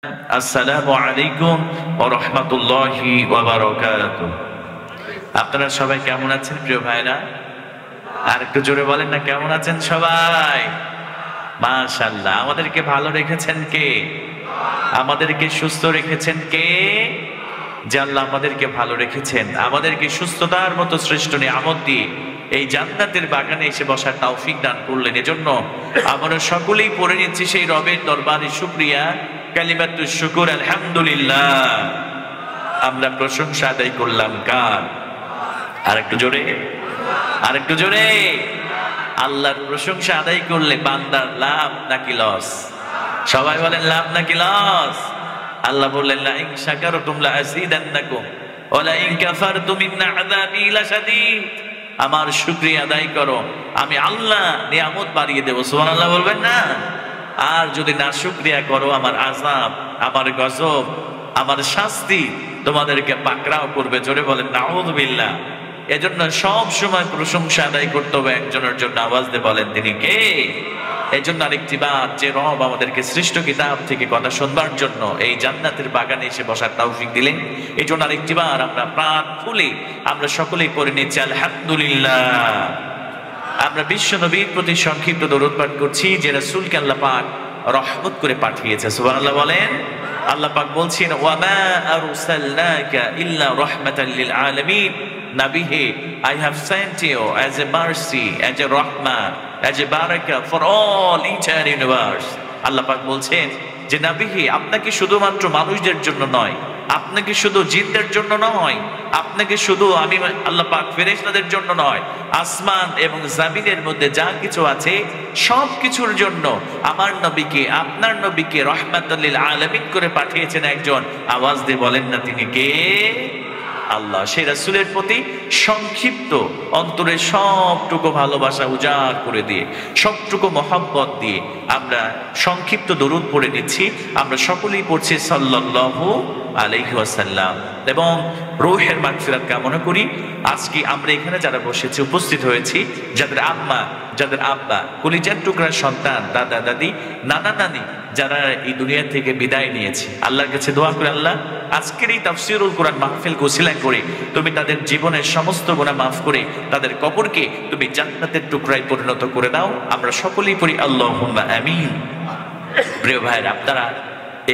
আসসালামু আলাইকুম ওয়া রাহমাতুল্লাহি ওয়া বারাকাতুহু। আপনারা সবাই কেমন আছেন প্রিয় ভাইরা? আর একটু জোরে বলেন না, কেমন আছেন সবাই? মাশাআল্লাহ। আমাদেরকে ভালো রেখেছেন কে? আমাদেরকে সুস্থ রেখেছেন কে? যে আল্লাহ আমাদেরকে ভালো রেখেছেন, আমাদেরকে সুস্থতার মতো শ্রেষ্ঠ নিয়ামত দিয়ে এই জান্নাতের বাগানে এসে বসার তৌফিক দান করলেন। এজন্য আমরা সকলেই পড়ে নিচ্ছি সেই রবের দরবারে শুকরিয়া, কালিমাতুশ শুকুর, আলহামদুলিল্লাহ। আমরা প্রশংসা আদায় করলাম কার? আরেকটু জোরে, আরেকটু জোরে। আল্লাহর প্রশংসা আদায় করলে বান্দার লাভ নাকি লস? সবাই বলেন লাভ নাকি লস? আল্লাহ বললেন লা ইন শাকারতুম লা আযীদান্নাকুম ওয়া লা ইন কাফারতুম ইন্না আযাবি লাশাদীদ। আমার শুকরিয়া আদায় করো, আমি আল্লাহ নিয়ামত বাড়িয়ে দেব। সুবহানাল্লাহ বলবেন না? আর যদি না শুকরিয়া করো, আমার আযাব, আমার গজব, আমার শাস্তি তোমাদেরকে পাকড়াও করবে। জোরে বলেন নাউযুবিল্লাহ। এজন্য সব সময় প্রশংসা আদায় করতে হবে একজনের জন্য। আওয়াজ দিয়ে বলেন তিনি কে? এজন্য আরেকটি বার, যে রব আমাদেরকে সৃষ্ট কিতাব থেকে কথা শুনবার জন্য এই জান্নাতের বাগানে এসে বসার তৌফিক দিলেন, এই জন্য আরেকটি বার আমরা প্রাণ খুলে আমরা সকলেই পড়ে নিচ্ছি আলহামদুলিল্লাহ। আমরা বিশ্ব নবীর প্রতি সংক্ষিপ্ত দরুদ পাঠ করছি, যে রাসূলকে আল্লাহ পাক রহমত করে পাঠিয়েছে। সুবহানাল্লাহ বলেন। আল্লাহ পাক বলছেন ওয়া মা আরসালনাকা ইল্লা রাহমাতাল লিল আলামিন। Nabi, I have sent you as a mercy, as a rahmah, as a barakah for all entire universe. আল্লাহ পাক বলছেন যে নবী, আপনাকে শুধুমাত্র মানুষদের জন্য নয়, আপনাকে শুধু জিনদের জন্য নয়, আপনাকে শুধু আমি আল্লাহ পাক ফেরেশতাদের জন্য নয়, আসমান এবং জমিনের মধ্যে যা কিছু আছে সব কিছুর জন্য আমার নবীকে, আপনার নবীকে রাহমাতুল লিল আলামিন করে পাঠিয়েছেন একজন। আওয়াজ দিয়ে বলেন না তিনি কে? আল্লাহ। সেই রাসূলের প্রতি সংক্ষিপ্ত অন্তরে সবটুকু ভালোবাসা উজাড় করে দিয়ে, সবটুকু মহব্বত দিয়ে আমরা সংক্ষিপ্ত দরুদ পড়ে নিচ্ছি। আমরা সকলেই পড়ছি সাল্লাল্লাহু আলাইহি ওয়াসাল্লাম এবং রূহের মাগফিরাত কামনা করি। আজকে আমরা এখানে যারা বসেছি, উপস্থিত হয়েছি, যাদের আম্মা, যাদের আব্বা, কলিজার টুকরার সন্তান, দাদা দাদি, নানা নানি যারা এই দুনিয়া থেকে বিদায় নিয়েছে, আল্লাহর কাছে দোয়া করে আল্লাহ আজকের এই তাফসীরুল কোরআন মাহফিল ওসিলা করে তুমি তাদের জীবনের সমস্ত গুনাহ মাফ করে তাদের কবরকে তুমি জান্নাতের টুকরায় পরিণত করে দাও। আমরা সকলেই পড়ি আল্লাহুম্মা আমিন। প্রিয় ভাইরা, আপনারা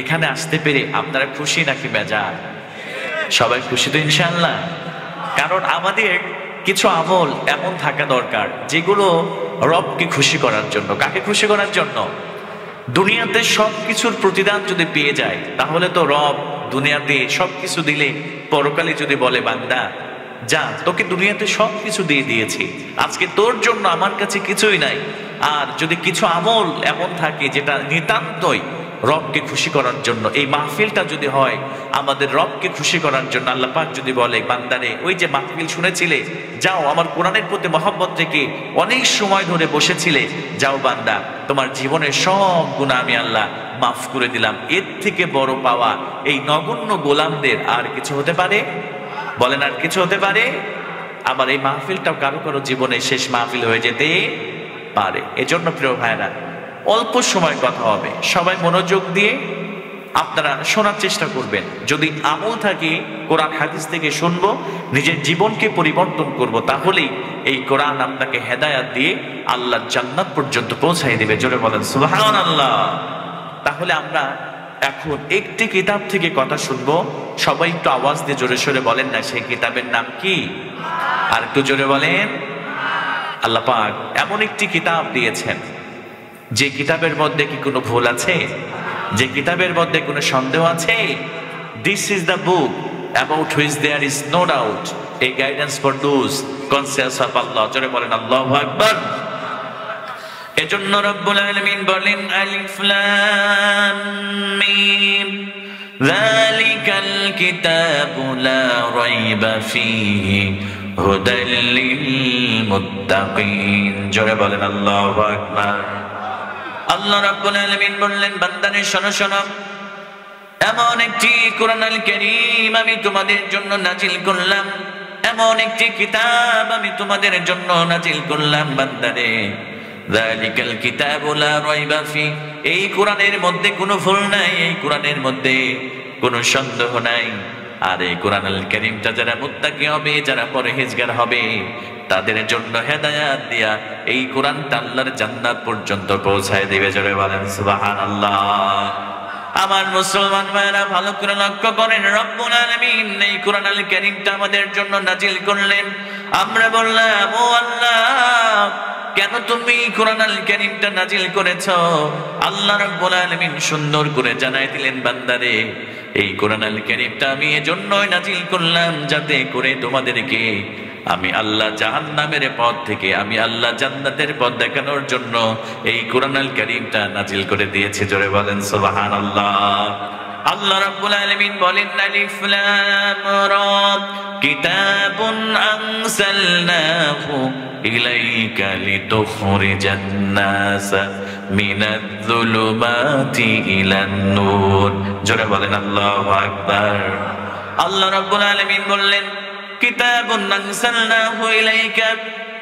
এখানে আসতে পেরে আপনারা খুশি নাকি বেজার? সবাই খুশি তো ইনশাআল্লাহ? কারণ আমাদের কিছু আমল এমন থাকা দরকার যেগুলো রবকে খুশি করার জন্য। কাকে খুশি করার জন্য? দুনিয়াতে সবকিছুর প্রতিদান যদি পেয়ে যায়, তাহলে তো রব দুনিয়াতে সবকিছু দিলে পরকালে যদি বলে বান্দা যা, তোকে দুনিয়াতে সবকিছু দিয়ে দিয়েছি, আজকে তোর জন্য আমার কাছে কিছুই নাই। আর যদি কিছু আমল এমন থাকে যেটা নিতান্তই রবকে খুশি করার জন্য, এই মাহফিলটা যদি হয় আমাদের রবকে খুশি করার জন্য, আল্লাহ পাক যদি বলে বান্দারে ওই যে মাহফিল শুনেছিলে, যাও আমার কোরআনের প্রতি মহব্বত থেকে অনেক সময় ধরে বসেছিলে, যাও বান্দা তোমার জীবনের সব গুনাহ আমি আল্লাহ মাফ করে দিলাম। এর থেকে বড় পাওয়া এই নগণ্য গোলামদের আর কিছু হতে পারে? বলেন আর কিছু হতে পারে? আবার এই মাহফিলটাও কারো কারো জীবনে শেষ মাহফিল হয়ে যেতে পারে। এজন্য প্রিয় ভাইরা, অল্প সময় কথা হবে, সবাই মনোযোগ দিয়ে আপনারা শোনার চেষ্টা করবেন। যদি আমল থাকে কোরআন হাদিস থেকে শুনবো, নিজের জীবনকে পরিবর্তন করব, তাহলেই এই কোরআন আপনাকে হেদায়াত দিয়ে আল্লাহর জান্নাত পর্যন্ত পৌঁছাই দেবে। জোরে বলেন সুবহানাল্লাহ। তাহলে আমরা এখন একটি কিতাব থেকে কথা শুনবো। সবাই একটু আওয়াজ দিয়ে জোরে সোরে বলেন না, সেই কিতাবের নাম কি? আর একটু জোরে বলেন। আল্লাহ পাক এমন একটি কিতাব দিয়েছেন যে কিতাবের মধ্যে কি কোনো ভুল আছে? যে কিতাবের মধ্যে কোনো সন্দেহ আছে? This is the book about which there is no doubt, a guidance for those conscious of Allah. জোরে বলেন আল্লাহু আকবার। এজন্য রব্বুল আলামিন বলেন আলিফ লাম মিম যালিকাল কিতাবু লা রাইবা ফীহি হুদাল লিল মুত্তাকিন। জোরে বলেন আল্লাহু আকবার। আল্লাহ রাব্বুল আলামিন বললেন বান্দারে শোনো শোনো, এমন একটি কোরআনুল কারীম আমি তোমাদের জন্য নাজিল করলাম, এমন একটি কিতাব আমি তোমাদের জন্য নাজিল করলাম বান্দারে। যালিকাল কিতাবু লা রাইবা ফীহি এই কোরআনের মধ্যে কোনো ভুল নাই, এই কোরআনের মধ্যে কোনো সন্দেহ নাই। আর এই কোরআনুল কারীমটা যারা মুত্তাকি হবে, যারা পরহেজগার হবে, তাদের জন্য হেদায়েত দিয়া এই কোরআনটা আল্লাহর জান্নাত পর্যন্ত পৌঁছায় দিবে। জোরে বলেন সুবহানাল্লাহ। আমার মুসলমান ভাইরা ভালো করে লক্ষ্য করেন, রব্বুল আলামিন এই কোরআনুল কারীমটা আমাদের জন্য নাজিল করলেন। আমরা বললাম, ও আল্লাহ, কেন তুমি কোরআনুল কারীমটা নাজিল করেছো? আল্লাহ রাব্বুল আলামিন সুন্দর করে জানাই দিলেন, বান্দারে এই কোরআনুল কারীমটা আমি এজন্যই নাজিল করলাম যাতে করে তোমাদেরকে আমি আল্লাহ জাহান্নামের পথ থেকে আমি আল্লাহ জান্নাতের পথ দেখানোর জন্য এই কোরআনুল কারীমটা নাজিল করে দিয়েছি। জোরে বলেন সুবহানাল্লাহ। আল্লাহ রাব্বুল আলামিন বলেন, আলিফ লাম রা কিতাবুন আনসালনাহু ইলাইকা লিতুখরিজান নাস মিনায-যুলুমাতি ইলান-নূর। জোরে বলেন আল্লাহু আকবার। আল্লাহ রাব্বুল আলামিন বললেন, কিতাবুন আনসালনাহু ইলাইকা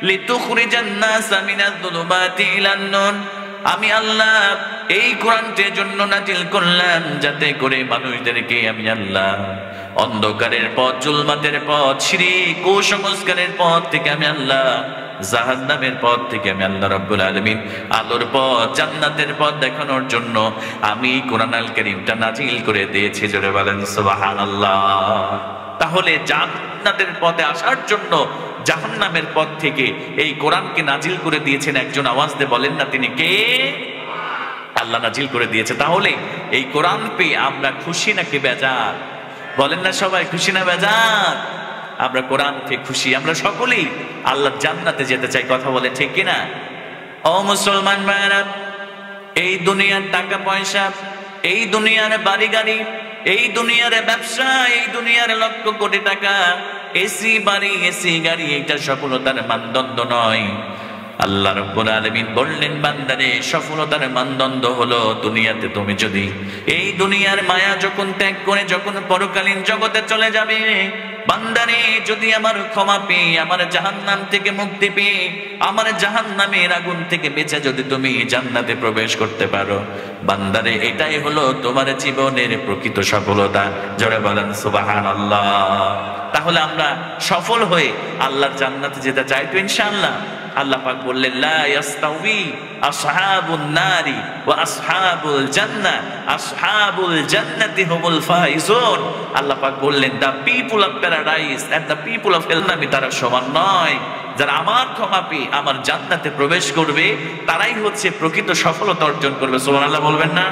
লিতুখরিজান নাস মিনায-যুলুমাতি ইলান-নূর। আমি আল্লাহ এই কোরআনটার জন্য নাজিল করলাম যাতে করে মানুষদেরকে আমি আল্লাহ অন্ধকারের পথ, জুলমাতের পথ, শিরক, কুসংস্কারের পথ থেকে আমি আল্লাহ জাহান্নামের পথ থেকে আমি আল্লাহ রাব্বুল আলামিন আলোর পথ, জান্নাতের পথ দেখানোর জন্য আমি কোরআনুল কারীমটা নাজিল করে দিয়েছি। জোরে বলেন সুবহানাল্লাহ। তাহলে জান্নাতের পথে আসার জন্য জাহান্নামের পথ থেকে এই কোরআনকে নাজিল করে দিয়েছেন একজন। আওয়াজ দিয়ে বলেন না তিনি কে? আল্লাহ নাজিল করে দিয়েছে। তাহলে এই কোরআন পেয়ে আমরা খুশি নাকি বেজার? বলেন না সবাই, খুশি না বেজার? আমরা কোরআন পেয়ে খুশি। আমরা সকলেই আল্লাহর জান্নাতে যেতে চাই। কথা বলে ঠিক কিনা? ও মুসলমান ভাইরা, এই দুনিয়ার টাকা পয়সা, এই দুনিয়ার বাড়ি গাড়ি, এই দুনিয়ার ব্যবসা, এই দুনিয়ার লক্ষ কোটি টাকা, এসি বাড়ি, এসি গাড়ি, এইটা সফলতার মানদণ্ড নয়। আল্লাহ রাব্বুল আলামিন বললেন, বান্দারে সফলতার মানদণ্ড হলো দুনিয়াতে তুমি যদি এই দুনিয়ার মায়া যখন ত্যাগ করে যখন পরকালীন জগতে চলে যাবে, বান্দারে যদি আমার ক্ষমা পেয়ে, আমার জাহান্নাম থেকে মুক্তি পেয়ে, আমার জাহান্নামের আগুন থেকে বেঁচে যদি তুমি জান্নাতে প্রবেশ করতে পারো, বান্দারে এটাই হলো তোমার জীবনের প্রকৃত সফলতা। জোরে বলেন সুবহানাল্লাহ। তাহলে আমরা সফল হয়ে আল্লাহর জান্নাতে যেতে চাই তো ইনশাআল্লাহ। আল্লাহ পাক বললেন, লা ইয়াস্তাউই আসহাবুন নারি ওয়া আসহাবুল জান্নাহ, আসহাবুল জান্নাতি হুমুল ফাইজুন। আল্লাহ পাক বললেন, the people of paradise and the people of hell তারা সমান নয়। যারা আমার ক্ষমা পেয়ে আমার জান্নাতে প্রবেশ করবে তারাই হচ্ছে প্রকৃত সফলতা অর্জন করবে। সুবহানাল্লাহ বলবেন না?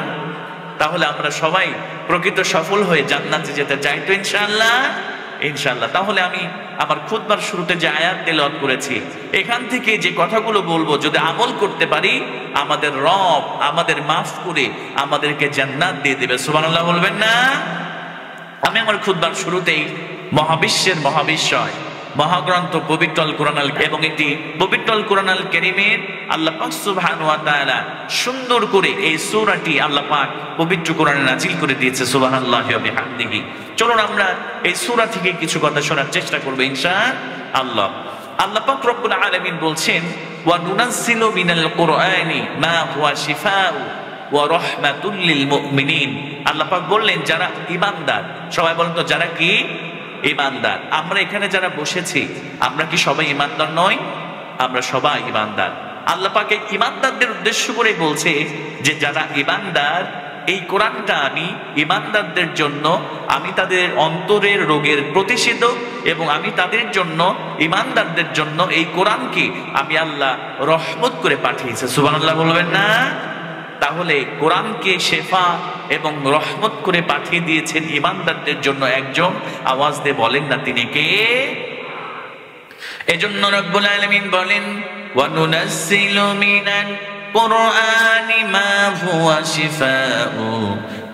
তাহলে আমরা সবাই প্রকৃত সফল হয়ে জান্নাতে যেতে চাই তো ইনশাআল্লাহ। ইনশাআল্লাহ। তাহলে আমি আমার খুতবার শুরুতে যে আয়াত তেলাওয়াত করেছি, এখান থেকে যে কথাগুলো বলবো যদি আমল করতে পারি, আমাদের রব আমাদের মাফ করে আমাদেরকে জান্নাত দিয়ে দেবে। সুবহানাল্লাহ বলবেন না? আমি আমার খুতবার শুরুতেই মহাবিশ্বের মহাবিশ্বয় মহাগ্রন্থ পবিত্র আল কোরআন এবং এটি পবিত্র আল কোরআন আল কারীমের আল্লাহ পাক সুবহানাহু ওয়া তাআলা সুন্দর করে এই সূরাটি আল্লাহ পাক পবিত্র কোরআনে নাজিল করে দিয়েছে। সুবহানাল্লাহি ওয়া বিহামদিহি। চলুন আমরা এই সূরা থেকে কিছু কথা শোনার চেষ্টা করব ইনশাআল্লাহ। আল্লাহ পাক রব্বুল আলামিন বলছেন, ওয়া নুনাজ্জিলু মিনাল কুরআনি মা হুয়া শিফাউ ওয়া রাহমাতুল লিল মুমিনিন। আল্লাহ পাক বললেন, যারা ঈমানদার, সবাই বলেন তো যারা কি ঈমানদার? আমরা এখানে যারা বসেছি আমরা কি সবাই ঈমানদার নই? আমরা সবাই ঈমানদার। আল্লাহ পাক ঈমানদারদের উদ্দেশ্য করে বলছে যে যারা ঈমানদার, এই কোরআনটা আমি ঈমানদারদের জন্য, আমি তাদের অন্তরের রোগের প্রতিষেধক এবং আমি তাদের জন্য, ঈমানদারদের জন্য এই কোরআনকে আমি আল্লাহ রহমত করে পাঠিয়েছি। সুবহানাল্লাহ বলবেন না? তাহলে কোরআনকে শেফা এবং রহমত করে পাঠিয়ে দিয়েছেন ঈমানদারদের জন্য একজন। আওয়াজ দিয়ে বলেন না তিনি কে? এজন্য রব্বুল আলামিন বলেন, ওয়া নুনাজ্জিলু মিনাল কুরআনি মা হুয়া শিফাউ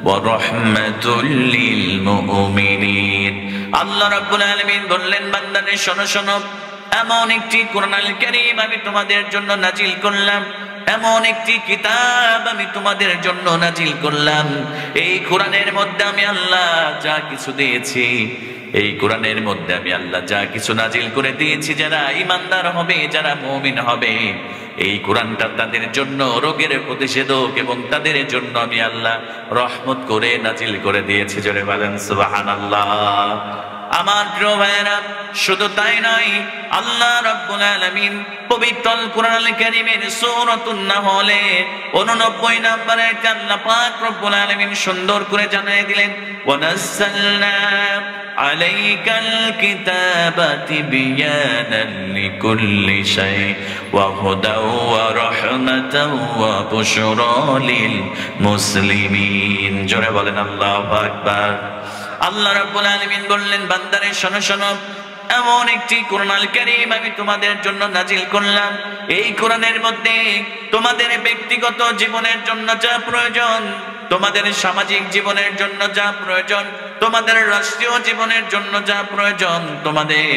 ওয়া রাহমাতুল লিল মুমিনিন। আল্লাহ রাব্বুল আলামিন বললেন, বান্দারে শোনো শোনো, এমন একটি কোরআনুল কারীম আমি তোমাদের জন্য নাজিল করলাম, এমন একটি কিতাব আমি তোমাদের জন্য নাজিল করলাম। এই কোরআনের মধ্যে আমি আল্লাহ যা কিছু দিয়েছি, এই কোরআনের মধ্যে আমি আল্লাহ যা কিছু নাজিল করে দিয়েছি, যারা ঈমানদার হবে, যারা মুমিন হবে, এই কোরআনটা তাদের জন্য রোগের প্রতিষেধক এবং তাদের জন্য আমি আল্লাহ রহমত করে নাজিল করে দিয়েছি। জোরে বলেন সুবহানাল্লাহ। আমার প্রিয় ভাইয়েরা, শুধু তাই নয়, আল্লাহ রাব্বুল আলামিন পবিত্র কোরআনুল কারীমের সূরাতুন নাহলে 89 নম্বরে আল্লাহ পাক রব্বুল আলামিন সুন্দর করে জানিয়ে দিলেন, ওয়ানাজ্জালনা আলাইকাল কিতাবা তিবয়ানান লিকুল্লি শাই ওয়া হুদাও ওয়া রাহমাতাও ওয়া বুশরা লিল মুসলিমিন। জোরে বলেন আল্লাহু আকবার। আল্লাহ রাব্বুল আলামিন বললেন, বান্দারে শোনো শোনো, এমন একটি কোরআনুল কারীম আমি তোমাদের জন্য নাজিল করলাম। এই কোরআনের মধ্যে তোমাদের ব্যক্তিগত জীবনের জন্য যা প্রয়োজন, তোমাদের সামাজিক জীবনের জন্য যা প্রয়োজন, তোমাদের রাষ্ট্রীয় জীবনের জন্য যা প্রয়োজন, তোমাদের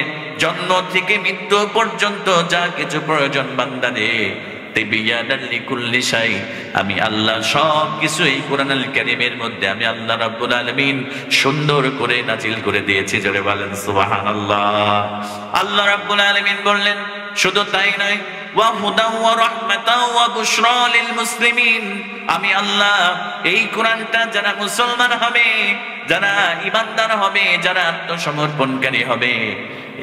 জন্ম থেকে মৃত্যু পর্যন্ত যা কিছু প্রয়োজন বান্দারে, তিবয়ানান লিকুল্লি শাই, আমি আল্লাহ সব কিছু এই কোরআনুল কারীমের মধ্যে আমি আল্লাহ রাব্বুল আলামিন সুন্দর করে নাজিল করে দিয়েছি। জোরে বলেন সুবহানাল্লাহ। আল্লাহ রাব্বুল আলামিন বললেন, শুধু তাই নয়, ওয়া হুদাও ওয়া রাহমাতাও ওয়া বুশরা লিল মুসলিমিন, আমি আল্লাহ এই কোরআনটা যারা মুসলমান হবে, যারা ঈমানদার হবে, যারা আত্মসমর্পণকারী হবে,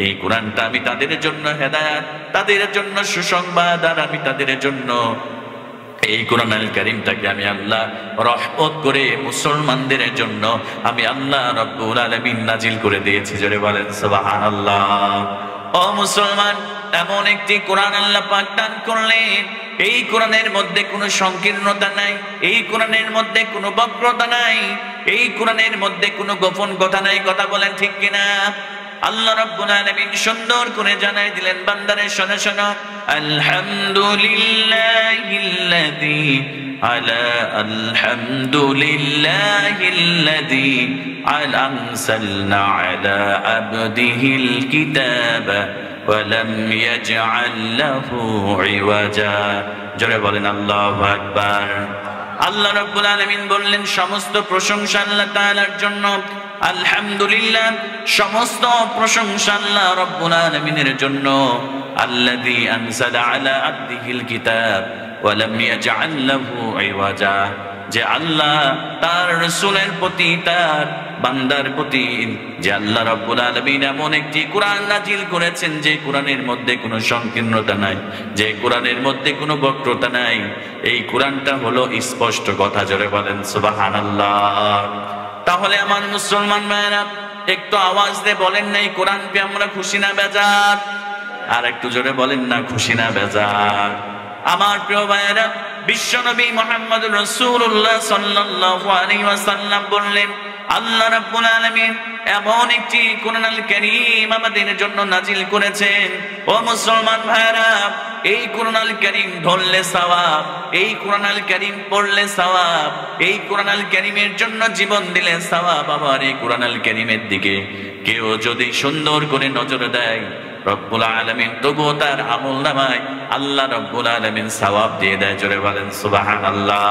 এই কোরআনটা আমি তাদের জন্য হেদায়েত, তাদের জন্য সুসংবাদ, আর আমি তাদের জন্য এই কোরআনুল কারীমটাকে আমি আল্লাহ রহমত করে মুসলমানদের জন্য আমি আল্লাহ রাব্বুল আলামিন নাজিল করে দিয়েছি। জোরে বলেন সুবহানাল্লাহ। ও মুসলমান, এমন একটি কোরআন আল্লাহ পাক দান করলেন, এই কোরআনের মধ্যে কোনো সংকীর্ণতা নাই, এই কোরআনের মধ্যে কোনো বক্রতা নাই, এই কোরআনের মধ্যে কোনো গোপন কথা নাই। কথা বলেন ঠিক কিনা? আল্লাহ রাব্বুল আলামিন সুন্দর করে জানাই দিলেন, বান্দারে শোনো শোনো, আলহামদুলিল্লাহিল্লাযী আনসালনা আলা আবদিহিল কিতাবা ওয়া লাম ইয়াজআল লাহু ইওয়াজা। জোরে বলেন আল্লাহু আকবার। আল্লাহ রাব্বুল আলামিন বললেন, সমস্ত প্রশংসা আল্লাহ তাআলার জন্য। আলহামদুলিল্লাহ, সমস্ত প্রশংসা আল্লাহ রাব্বুল আলামিনের জন্য। আল্লাযী আনসালা আলা আবদিহিল কিতাব ওয়া লাম ইয়াজআল লাহু ইওয়াজা, যে আল্লাহ তার রাসূলের প্রতি, তার বান্দার প্রতি, যে আল্লাহ রাব্বুল আলামিন এমন একটি কোরআন নাজিল করেছেন যে কোরআনের মধ্যে কোনো সংকীর্ণতা নাই, যে কোরআনের মধ্যে কোনো বক্রতা নাই। এই কোরআনটা হলো স্পষ্ট কথা। জোরে বলেন সুবহানাল্লাহ। তাহলে আমার মুসলমান ভাইরা, একটু আওয়াজ দিয়ে বলেন না, এই কোরআন পেয়ে আমরা খুশি না বেজার? আর একটু জোরে বলেন না, খুশি না বেজার? আমার প্রিয় ভাইরা, বিশ্বনবী মুহাম্মদুর রাসূলুল্লাহ সাল্লাল্লাহু আলাইহি ওয়াসাল্লাম বললেন, আল্লাহ রাব্বুল আলামিন এমন একটি কোরআনুল কারীম আমাদের জন্য নাজিল করেছেন। ও মুসলমান ভাইরা, এই কোরআনুল কারীম ধরলে সওয়াব, এই কোরআনুল কারীম পড়লে সওয়াব, এই কোরআনুল কারীমের জন্য জীবন দিলে সওয়াব। আবার এই কোরআনুল কারীমের দিকে কেউ যদি সুন্দর করে নজর দেয়, রব্বুল আলামিন তবুও তার আমলনামায় আল্লাহ রব্বুল আলামিন সওয়াব দিয়ে দেয়। জোরে বলেন সুবহানাল্লাহ।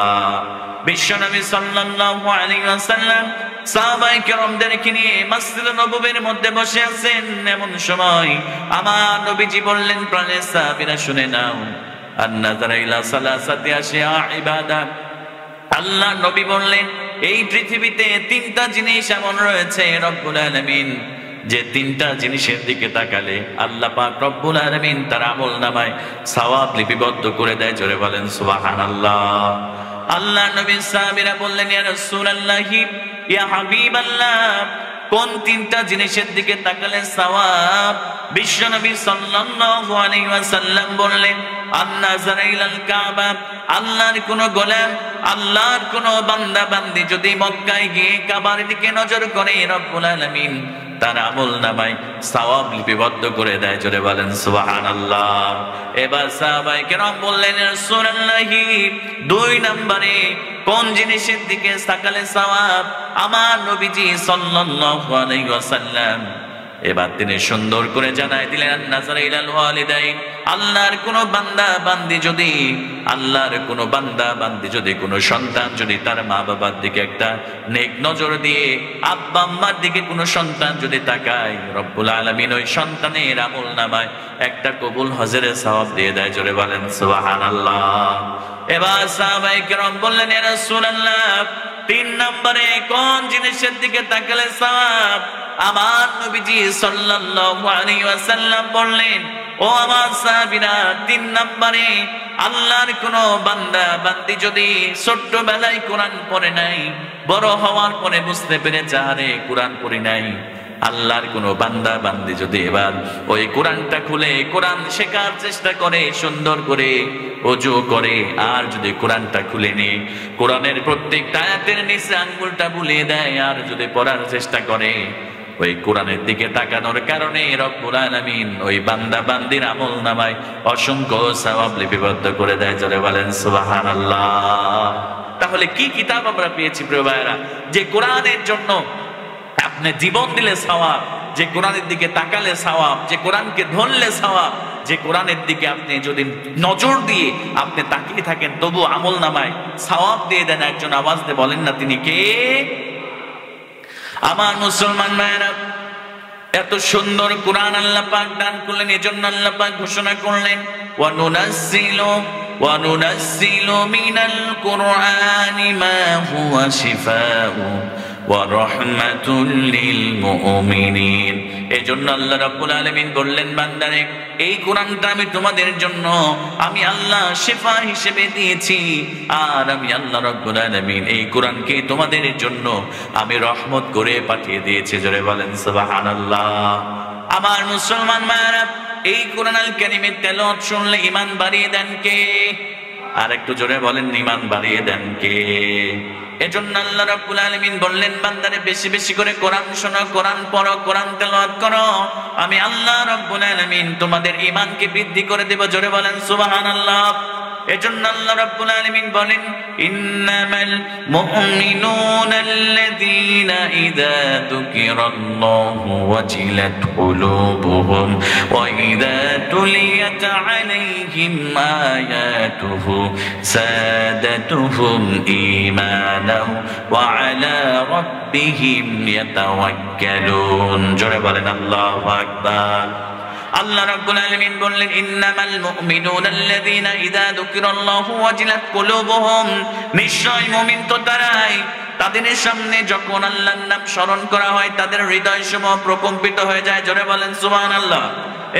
বিশ্বনবী সাল্লাল্লাহু আলাইহি ওয়াসাল্লাম সাহাবায়ে কেরামদেরকে নিয়ে মসজিদ নববীর মধ্যে বসে আছেন। এমন সময় আমার নবীজি বললেন, প্রাণের সাহাবীরা শুনে নাও, আন-নাযারা ইলা সালাসাতি আশিয়া ইবাদাত। আল্লাহ নবী বললেন, এই পৃথিবীতে তিনটা জিনিস এমন রয়েছে রব্বুল আলামিন, যে তিনটা জিনিসের দিকে তাকালে আল্লাহ পাক রব্বুল আলামিন তার আমলনামায় সওয়াব লিপিবদ্ধ করে দেয়। জোরে বলেন সুবহানাল্লাহ। আল্লাহ নবী সাহাবীরা বললেন, ইয়া রাসূলুল্লাহ, ইয়া হাবিবাল্লাহ, কোন তিনটা জিনিসের দিকে তাকালে সওয়াব? বিশ্বনবী সাল্লাল্লাহু আলাইহি ওয়াসাল্লাম বললেন, আন-নাযারা ইলাল কাবা, আল্লাহর কোন গোলাম, আল্লাহর কোন বান্দা বান্দি যদি মক্কায় গিয়ে কাবার দিকে নজর করে, রব্বুল আলামিন তার আমলনামায় সওয়াব লিপিবদ্ধ করে দেয়। জোরে বলেন সুবহানাল্লাহ। এবার সাহাবায়ে কেরাম বললেন, রাসূলুল্লাহ, দুই নম্বরে কোন জিনিসের দিকে তাকালে সওয়াব? আমার নবীজি সাল্লাল্লাহু আলাইহি ওয়াসাল্লাম এবার তিনি সুন্দর করে জানাই দিলেন, নাযারা ইলাল ওয়ালিদাইন, আল্লাহর কোন বান্দা বান্দি যদি কোন সন্তান যদি তার মা বাবার দিকে একটা নেক নজর দিয়ে আব্বা আম্মার দিকে কোন সন্তান যদি তাকায়, রব্বুল আলামিন ওই সন্তানের আমলনামায় একটা কবুল হজের সওয়াব দিয়ে দেয়। জোরে বলেন সুবহানাল্লাহ। এবার সাহাবায়ে কেরাম বললেন, ইয়া রাসূলুল্লাহ, 3 নম্বরে কোন জিনিসের দিকে তাকালে সওয়াব? আমার নবীজি সাল্লাল্লাহু আলাইহি ওয়াসাল্লাম বললেন, ও আমার সাহাবীরা, 3 নম্বরে আল্লাহর কোন বান্দা বান্দি যদি ছোট্টবেলায় কোরআন পড়ে নাই, বড় হওয়ার পরে বুঝতে পেরেছে আরে কোরআন পড়ি নাই, আল্লাহর কোন বান্দা বান্দি যদি এবার ওই কোরআনটা খুলে কোরআন শেখার চেষ্টা করে, সুন্দর করে ওযু করে, আর যদি কোরআনটা খুলে নিয়ে কোরআনের প্রত্যেকটা আয়াতের নিচে আঙ্গুলটা বুলিয়ে দেয় আর যদি পড়ার চেষ্টা করে, ওই কোরআনের দিকে তাকানোর কারণে রব্বুল আলামিন ওই বান্দা বান্দির আমলনামায় অসংখ্য সওয়াব লিপিবদ্ধ করে দেয়। জোরে বলেন সুবহানাল্লাহ। তাহলে কি কিতাব আমরা পেয়েছি প্রিয় ভাইরা, যে কোরআনের জন্য আপনি জীবন দিলে সওয়াব, যে কোরআনের দিকে তাকালে সওয়াব, যে কোরআনকে ধরলে সওয়াব, যে কোরআনের দিকে আপনি যদি নজর দিয়ে আপনি তাকিয়ে থাকেন তবু আমলনামায় সওয়াব দিয়ে দেন। একজন আওয়াজ দিয়ে বলেন না তিনি কে? আমার মুসলমান ভাইরা, এত সুন্দর কোরআন আল্লাহ পাক দান করলেন, এজন্য আল্লাহ পাক ঘোষণা করলেন, ওয়া নুনাজ্জিলু মিনাল কুরআনি মা হুয়া শিফাউ ওয়া রাহমাতুল লিল মুমিনিন। এজন্য আল্লাহ রাব্বুল আলামিন বললেন, বান্দারে, এই কোরআনটা আমি তোমাদের জন্য আমি আল্লাহ শিফা হিসেবে দিয়েছি, আর আমি আল্লাহ রাব্বুল আলামিন এই কোরআনকে তোমাদের জন্য আমি রহমত করে পাঠিয়ে দিয়েছি। জোরে বলেন সুবহানাল্লাহ। আমার মুসলমান ভাইরা, এই কোরআন আল কারীমের তেলাওয়াত শুনলে ঈমান বাড়িয়ে দেন কে? আর একটু জোরে বলেন, ঈমান বাড়িয়ে দেন কে? এজন্য আল্লাহ রাব্বুল আলামিন বললেন, বান্দারে বেশি বেশি করে কোরআন শোনো, কোরআন পড়ো, কোরআন তেলাওয়াত করো, আমি আল্লাহ রাব্বুল আলামিন তোমাদের ঈমানকে বৃদ্ধি করে দেব। জোরে বলেন সুবহানাল্লাহ। এজন্য আল্লাহ রাব্বুল আলামিন বলেন, ইন্নামাল মুমিনুনা আল্লাযীনা ইযা যুকিরাল্লাহু ওয়াজিলাত কুলুবুহুম ওয়া ইযা তুলিয়াত আলাইহিম আয়াতুহু সাদাতুহুম ঈমানাও ওয়া আলা রাব্বিহিম ইয়াতাওয়াক্কালুন। জোরে বলেন আল্লাহু আকবার। আল্লাহ রাব্বুল আলামিন বললেন, ইন্নামাল মুমিনুনা আল্লাযীনা ইযা যুকিরাল্লাহু ওয়াজিলাত কুলুবুহুম, নিশ্চয় মুমিন তো তারাই তাদের সামনে যখন আল্লাহর নাম স্মরণ করা হয় তাদের হৃদয়সমূহ প্রকম্পিত হয়ে যায়। জোরে বলেন সুবহানাল্লাহ।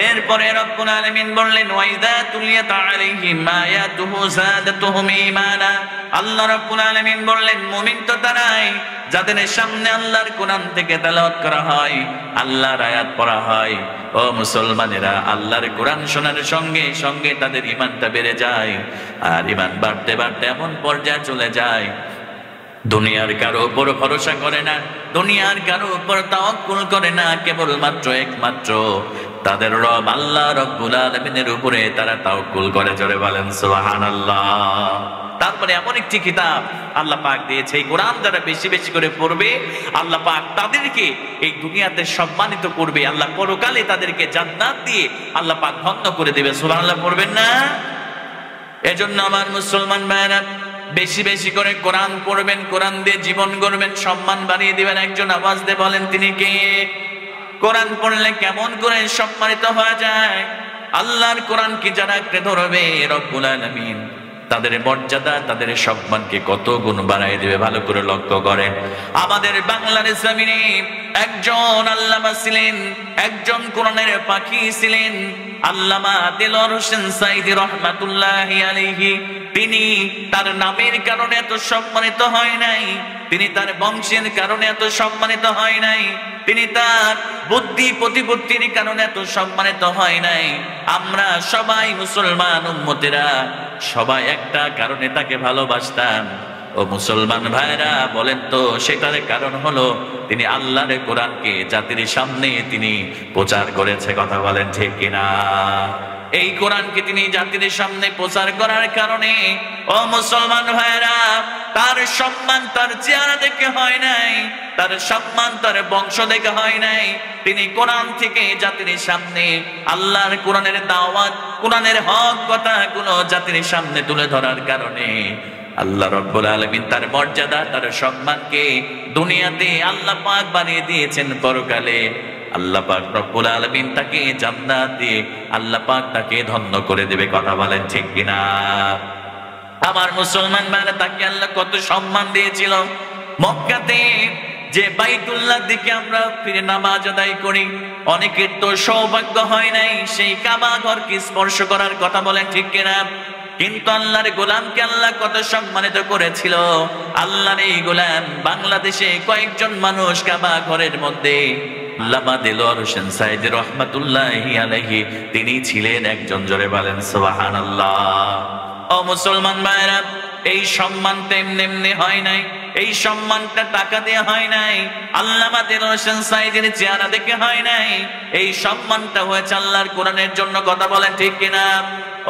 এরপরে রব্বুল আলামিন বললেন, ওয়া ইযা তুলিয়াত আলাইহিম আয়াতুহু যাদাতুহুম ঈমানা। আল্লাহ রাব্বুল আলামিন বললেন, মুমিন তো তারাই যাদের সামনে আল্লাহর কোরআন থেকে তেলাওয়াত করা হয়, আল্লাহর আয়াত পড়া হয়। ও মুসলমানেরা, আল্লাহর কোরআন শোনার সঙ্গে সঙ্গে তাদের ঈমানটা বেড়ে যায়, আর ঈমান বাড়তে বাড়তে এমন পর্যায়ে চলে যায় দুনিয়ার কারো উপর ভরসা করে না, দুনিয়ার কারো উপর তাওয়াক্কুল করে না, কেবলমাত্র একমাত্র তাদের রব আল্লাহ রাব্বুল আলামিনের উপরে তারা তাওয়াক্কুল করে। জোরে বলেন সুবহানাল্লাহ। তারপরে এমন একটি কিতাব আল্লাহ পাক দিয়েছে, এই কোরআন যারা বেশি বেশি করে পড়বে আল্লাহ পাক তাদেরকে এই দুনিয়াতে সম্মানিত করবে, আল্লাহ পরকালে তাদেরকে জান্নাত দিয়ে আল্লাহ পাক ধন্য করে দেবে। সুবহানাল্লাহ পড়বেন না? এজন্য আমার মুসলমান ভাইরা, বেশি বেশি করে কোরআন পড়বেন, কোরআন দিয়ে জীবন গড়বেন, সম্মান বাড়িয়ে দিবেন। একজন আওয়াজ দিয়ে বলেন তিনি কে? কোরআন পড়লে কেমন করে সম্মানিত হয়ে যায়? আল্লাহর কোরআনকে যারা আঁকড়ে ধরবে রব্বুল আলামিন তাদের মর্যাদা, তাদের সম্মানকে কত গুণ বাড়াই দিবে। ভালো করে লক্ষ্য করেন, আমাদের বাংলার জমিনে একজন আল্লামা ছিলেন, একজন কোরআনের পাখি ছিলেন, আল্লামা দেলোয়ার হোসেন সাঈদী রহমাতুল্লাহি আলাইহি। তিনি তার নামের কারণে এত সম্মানিত হয় নাই, তিনি তার বংশের কারণে এত সম্মানিত হয় নাই, তিনি তার বুদ্ধি প্রতিপত্তির কারণে এত সম্মানিত হয় নাই। আমরা সবাই মুসলমান উম্মতেরা সবাই একটা কারণে তাকে ভালোবাসতাম। ও মুসলমান ভাইরা, বলেন তো সেটার কারণ হলো তিনি আল্লাহর কোরআনকে জাতির সামনে তিনি প্রচার করেছে। কথা বলেন ঠিক কিনা? এই কোরআনকে তিনি জাতির সামনে প্রচার করার কারণে ও মুসলমান ভাইরা তার সম্মান তার চেহারা দেখে হয় নাই, তার সম্মান তার বংশ দেখে হয় নাই। তিনি কোরআন থেকে জাতির সামনে আল্লাহর কোরআনের দাওয়াত, কোরআনের হক কথাগুলো জাতির সামনে তুলে ধরার কারণে আল্লাহ রাব্বুল আলামিন তার মর্যাদা, তার সম্মানকে দুনিয়াতে আল্লাহ পাক বানিয়ে দিয়েছেন, পরকালে আল্লাহ পাক রব্বুল আলামিন তাকে জান্নাত দিয়ে আল্লাহ পাক তাকে ধন্য করে দেবে। কথা বলেন ঠিক কিনা? আমার মুসলমান ভাইরা, তাকে আল্লাহ কত সম্মান দিয়েছিল। মক্কাতে যে বাইতুল্লাহ দিকে আমরা ফিরে নামাজ আদায় করি, অনেকের তো সৌভাগ্য হয় নাই সেই কাবা ঘরকে স্পর্শ করার। কথা বলেন ঠিক কিনা? কিন্তু আল্লাহর গোলামকে আল্লাহ কত সম্মানিত করেছিল। আল্লাহর এই গোলাম বাংলাদেশে কয়েকজন মানুষ কাবা ঘরের মধ্যে, আল্লামা দেলোয়ার হোসেন সাইদি রহমাতুল্লাহি আলাইহি তিনি ছিলেন একজন। জোরে বলেন সুবহানাল্লাহ। ও মুসলমান ভাইরা, এই সম্মান তেমনি এমনি হয় নাই, এই সম্মানটা টাকা দিয়ে হয় নাই, আল্লামা দেলোয়ার হোসেন সাইদির চেহারা দেখে হয় নাই, এই সম্মানটা হয়েছে আল্লাহর কোরআনের জন্য। কথা বলেন ঠিক কিনা?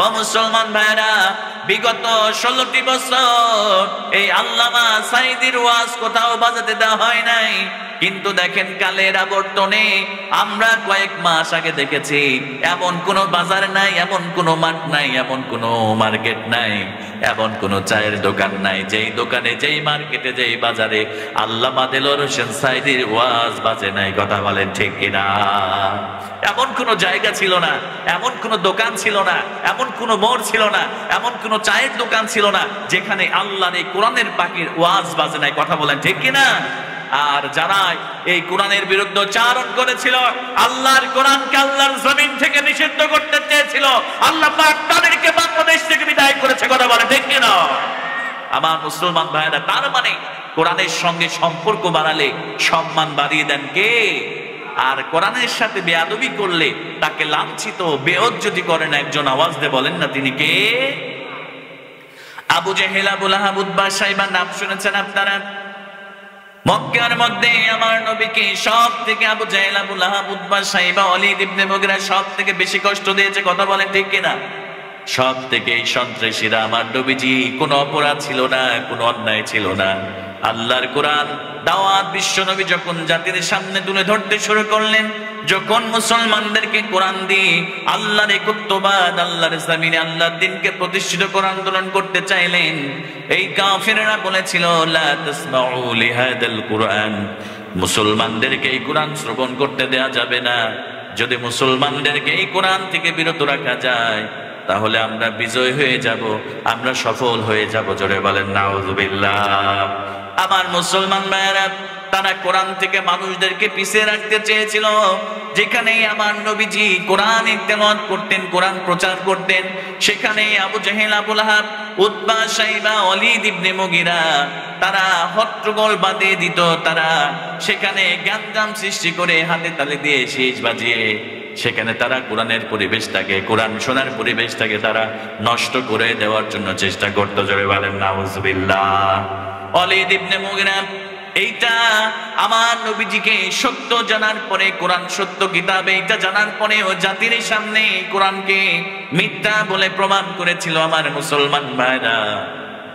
ও মুসলমান ভাইরা, বিগত 16টি বছর এই আল্লামা সাইদির ওয়াজ কোথাও বাজাতে দেওয়া হয় নাই। কিন্তু দেখেন কালের আবর্তনে আমরা কয়েক মাস আগে দেখেছি এমন কোন বাজার নাই, এমন কোন মাঠ নাই, এমন কোন মার্কেট নাই, এমন কোন চায়ের দোকান নাই যেই দোকানে, যেই মার্কেটে, যেই বাজারে আল্লামা দেলোয়ার হোসেন সাইদির ওয়াজ বাজে নাই। কথা বলেন ঠিক কিনা? এমন কোন জায়গা ছিল না, এমন কোন দোকান ছিল না, এমন কোন মোড় ছিল না, এমন কোন চায়ের দোকান ছিল না যেখানে আল্লাহর এই কোরআনের পাখির ওয়াজ বাজে নাই। কথা বলেন ঠিক কিনা? আর যারা এই কোরআনের বিরুদ্ধে উচ্চারণ করেছিল, আল্লাহর কোরআনকে আল্লাহর জমিন থেকে নিষিদ্ধ করতে চেয়েছিল, আল্লাহ পাক তাদেরকে বাংলাদেশ থেকে বিদায় করেছে। কথা বলেন ঠিক কিনা? আমার মুসলমান ভাইরা, তার মানে কোরআনের সঙ্গে সম্পর্ক বাড়ালে সম্মান বাড়িয়ে দেন কে? আর কোরআনের সাথে বেয়াদবি করলে তাকে লাঞ্ছিত, বেইজ্জতি করেন একজন। আওয়াজ দিয়ে বলেন না তিনি কে? আবু জেহেল, আবু লাহাব, উতবা, শাইবা নাম শুনেছেন আপনারা? মক্কার মধ্যে আমার নবীকে সব থেকে আবু জেহেল, আবু লাহাব, উতবা, শাইবা, ওয়ালিদ ইবনে মুগিরা সব থেকে বেশি কষ্ট দিয়েছে। কথা বলেন ঠিক কিনা? সব থেকে এই সন্ত্রাসীরা আমার নবীজি কোনো অপরাধ ছিল না, কোনো অন্যায় ছিল না। আল্লাহর কোরআন দাওয়াত বিশ্ব নবী যখন জাতির সামনে তুলে ধরতে শুরু করলেন, যখন মুসলমানদেরকে কোরআন দিয়ে আল্লাহর একত্ববাদ, আল্লাহর জমিনে আল্লাহর দ্বীনকে প্রতিষ্ঠিত করে আন্দোলন করতে চাইলেন, এই কাফিররা বলেছিল লা তাসমাউ লিহাদাল কুরআন, মুসলমানদেরকে এই কোরআন শ্রবণ করতে দেয়া যাবে না। যদি মুসলমানদেরকে এই কোরআন থেকে বিরত রাখা যায় তাহলে আমরা বিজয় হয়ে যাব, আমরা সফল হয়ে যাব। জোরে বলেন নাউযুবিল্লাহ। আমার মুসলমান ভাইয়েরা, তারা কোরআন থেকে মানুষদেরকে পিছিয়ে রাখতে চেয়েছিল। যেখানেই আমার নবীজি কোরআন তেলাওয়াত করতেন, কোরআন প্রচার করতেন, সেখানেই আবু জেহেল, আবু লাহাব, উতবা, শাইবা, ওয়ালিদ ইবনে মুগিরা তারা হট্টগোল বাঁধিয়ে দিত। তারা সেখানে গ্যাঞ্জাম সৃষ্টি করে হাতে তালি দিয়ে শীষ বাজিয়ে সেখানে তারা কোরআনের পরিবেশটাকে, কোরআন শোনার পরিবেশটাকে তারা নষ্ট করে দেওয়ার জন্য চেষ্টা করতো। জোরে বলেন নাউযুবিল্লাহ। ওয়ালিদ ইবনে মুগিরা এইটা আমার নবীজিকে সত্য জানার পরে, কোরআন সত্য কিতাব এইটা জানার পরে ও জাতির সামনে কোরআনকে মিথ্যা বলে প্রমাণ করেছিল। আমার মুসলমান ভাইরা,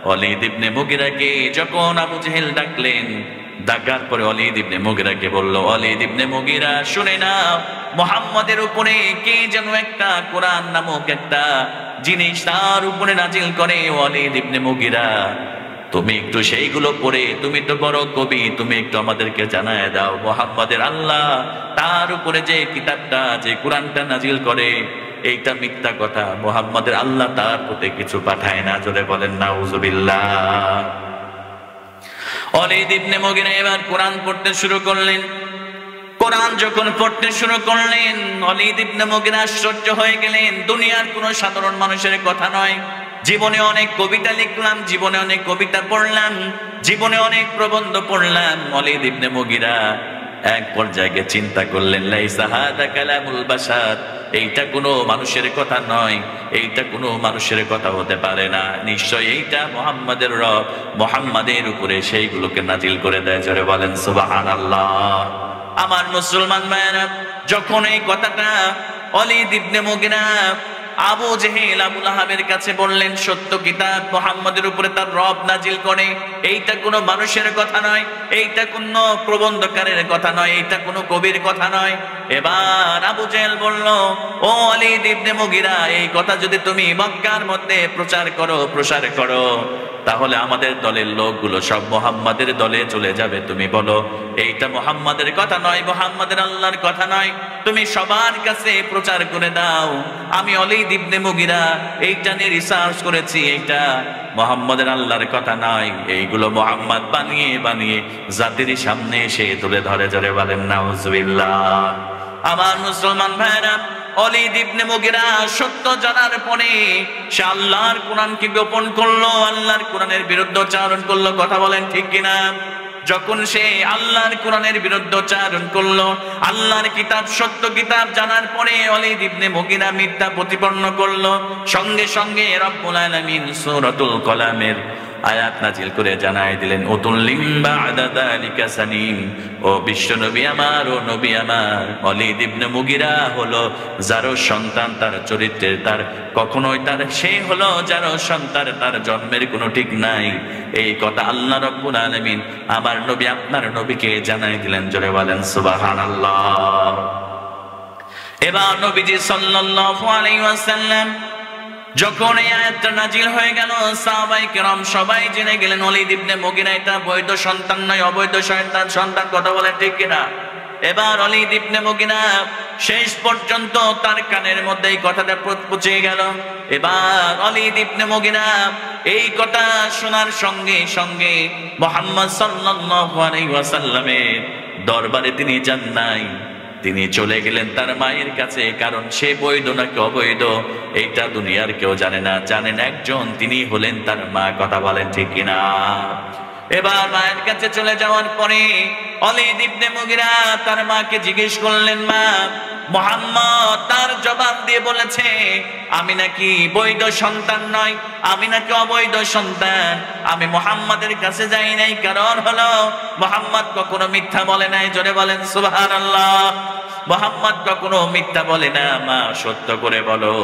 ওয়ালিদ ইবনে মুগিরাকে যখন আবু জেহেল ডাকলেন, ডাকার পরে ওয়ালিদ ইবনে মুগিরাকে বলল, ওয়ালিদ ইবনে মুগিরা শুনে না, মুহাম্মাদের উপরে কে যেন একটা কোরআন নামক একটা জিনিস তার উপরে নাজিল করে। ওয়ালিদ ইবনে মুগিরা, তুমি একটু সেইগুলো পড়ে, তুমি তো বড় কবি, তুমি একটু আমাদেরকে জানায় দাও মুহাম্মাদের আল্লাহ তার উপরে যে কিতাবটা, যে কোরআনটা নাজিল করে এইটা মিথ্যা কথা, মুহাম্মাদের আল্লাহ তার প্রতি কিছু পাঠায় না। জোরে বলেন নাউযুবিল্লাহ। ওয়ালিদ ইবনে মুগিরা এবার কোরআন পড়তে শুরু করলেন। কোরআন যখন পড়তে শুরু করলেন, ওয়ালিদ ইবনে মুগিরা আশ্চর্য হয়ে গেলেন। দুনিয়ার কোনো সাধারণ মানুষের কথা নয়, জীবনে অনেক কবিতা লিখলাম, জীবনে অনেক কবিতা পড়লাম, জীবনে অনেক প্রবন্ধ পড়লাম। ওয়ালিদ ইবনে মুগিরা এক পর্যায়ে চিন্তা করলেন, লাইসা হাদা কালামুল বাশার, এইটা কোনো মানুষের কথা নয়, এইটা কোনো মানুষের কথা হতে পারে না, নিশ্চয় এইটা মুহাম্মাদের রব, মুহাম্মাদের উপরে সেইগুলোকে নাজিল করে দেয়। জোরে বলেন সুবহানাল্লাহ। আমার মুসলমান ভাইয়েরা, যখন এই কথাটা ওয়ালিদ ইবনে মুগিরা আবু জেহেল আবু লাহাবের কাছে বললেন, সত্য কিতাব মুহাম্মাদের উপরে তার রব নাজিল করে, এইটা কোনো মানুষের কথা নয়, এইটা কোনো প্রবন্ধকারের কথা নয়, এইটা কোনো কবির কথা নয়। এবার আবু জেহেল বলল, ও ওয়ালিদ ইবনে মুগিরা, এই কথা যদি তুমি মক্কার মধ্যে প্রচার করো, তাহলে আমাদের দলের লোকগুলো সব মুহাম্মাদের দলে চলে যাবে। তুমি বলো এইটা মুহাম্মাদের কথা নয়, মুহাম্মাদের আল্লাহর কথা নয়, তুমি সবার কাছে প্রচার করে দাও। আমি ওয়ালিদ ইবনে মুগিরা এইটা নিয়ে রিসার্চ করেছি, এইটা মুহাম্মাদের আল্লাহর কথা নয়, এইগুলো মুহাম্মদ বানিয়ে জাতির সামনে এসে তুলে ধরে। জোরে বলেন নাউজুবিল্লাহ। আমার মুসলমান ভাইরা, ওয়ালিদ ইবনে মুগিরা সত্য জানার পরে সে আল্লাহর কোরআনকে গোপন করলো, আল্লাহর কোরআনের বিরুদ্ধচারণ করলো। কথা বলেন ঠিক কিনা? যখন সে আল্লাহর কোরআনের বিরুদ্ধচারণ করলো, আল্লাহর কিতাব সত্য কিতাব জানার পরে ওয়ালিদ ইবনে মুগিরা মিথ্যা প্রতিপন্ন করলো, সঙ্গে সঙ্গে রব্বুল আলামিন সূরাতুল কলামের আয়াত নাজিল করে জানাই দিলেন, উতুল্লিম বা'দা যালিকা সানিম। ও বিশ্ব নবী আমার, ও নবী আমার, ওয়ালিদ ইবনে মুগিরা হলো যার সন্তান, তার চরিত্রের তার কখনোই সে হলো যার সন্তান, তার জন্মের কোনো ঠিক নাই। এই কথা আল্লাহ রাব্বুল আলামিন আমার নবী আপনার নবীকে জানাই দিলেন। জোরে বলেন সুবহানাল্লাহ। এবার নবীজি সাল্লাল্লাহু আলাইহি ওয়াসাল্লাম যখন এই আয়াতটা নাজিল হয়ে গেল, সাহাবায়ে কেরাম সবাই জেনে গেলেন ওয়ালিদ ইবনে মুগিরা এটা বৈধ সন্তান নয়, অবৈধ সন্তান। কথা বলেন ঠিক কিনা? এবার ওয়ালিদ ইবনে মুগিরা শেষ পর্যন্ত তার কানের মধ্যে এই কথাটা পৌঁছে গেল। এবার ওয়ালিদ ইবনে মুগিরা এই কথা শোনার সঙ্গে সঙ্গে মুহাম্মদ সাল্লাল্লাহু আলাইহি ওয়াসাল্লামের দরবারে তিনি যান নাই, তিনি চলে গেলেন তার মায়ের কাছে। কারণ সে বৈধ নাকি অবৈধ এইটা দুনিয়ার কেউ জানে না, জানেন একজন, তিনি হলেন তার মা। কথা বলেন ঠিক কিনা? এবার মায়ের কাছে চলে যাওয়ার পরে ওয়ালিদ ইবনে মুগিরা তার মাকে জিজ্ঞেস করলেন, মা, মুহাম্মদ তার জবাব দিয়ে বলেছে আমি নাকি বৈধ সন্তান নয়, আমি নাকি অবৈধ সন্তান, আমি মুহাম্মাদের কাছে যাই নাই। কারণ হলো মুহাম্মদ কখনো মিথ্যা বলে নাই। জোরে বলেন সুবহানাল্লাহ। মুহাম্মদ কখনো মিথ্যা বলে না। মা, সত্য করে বলো,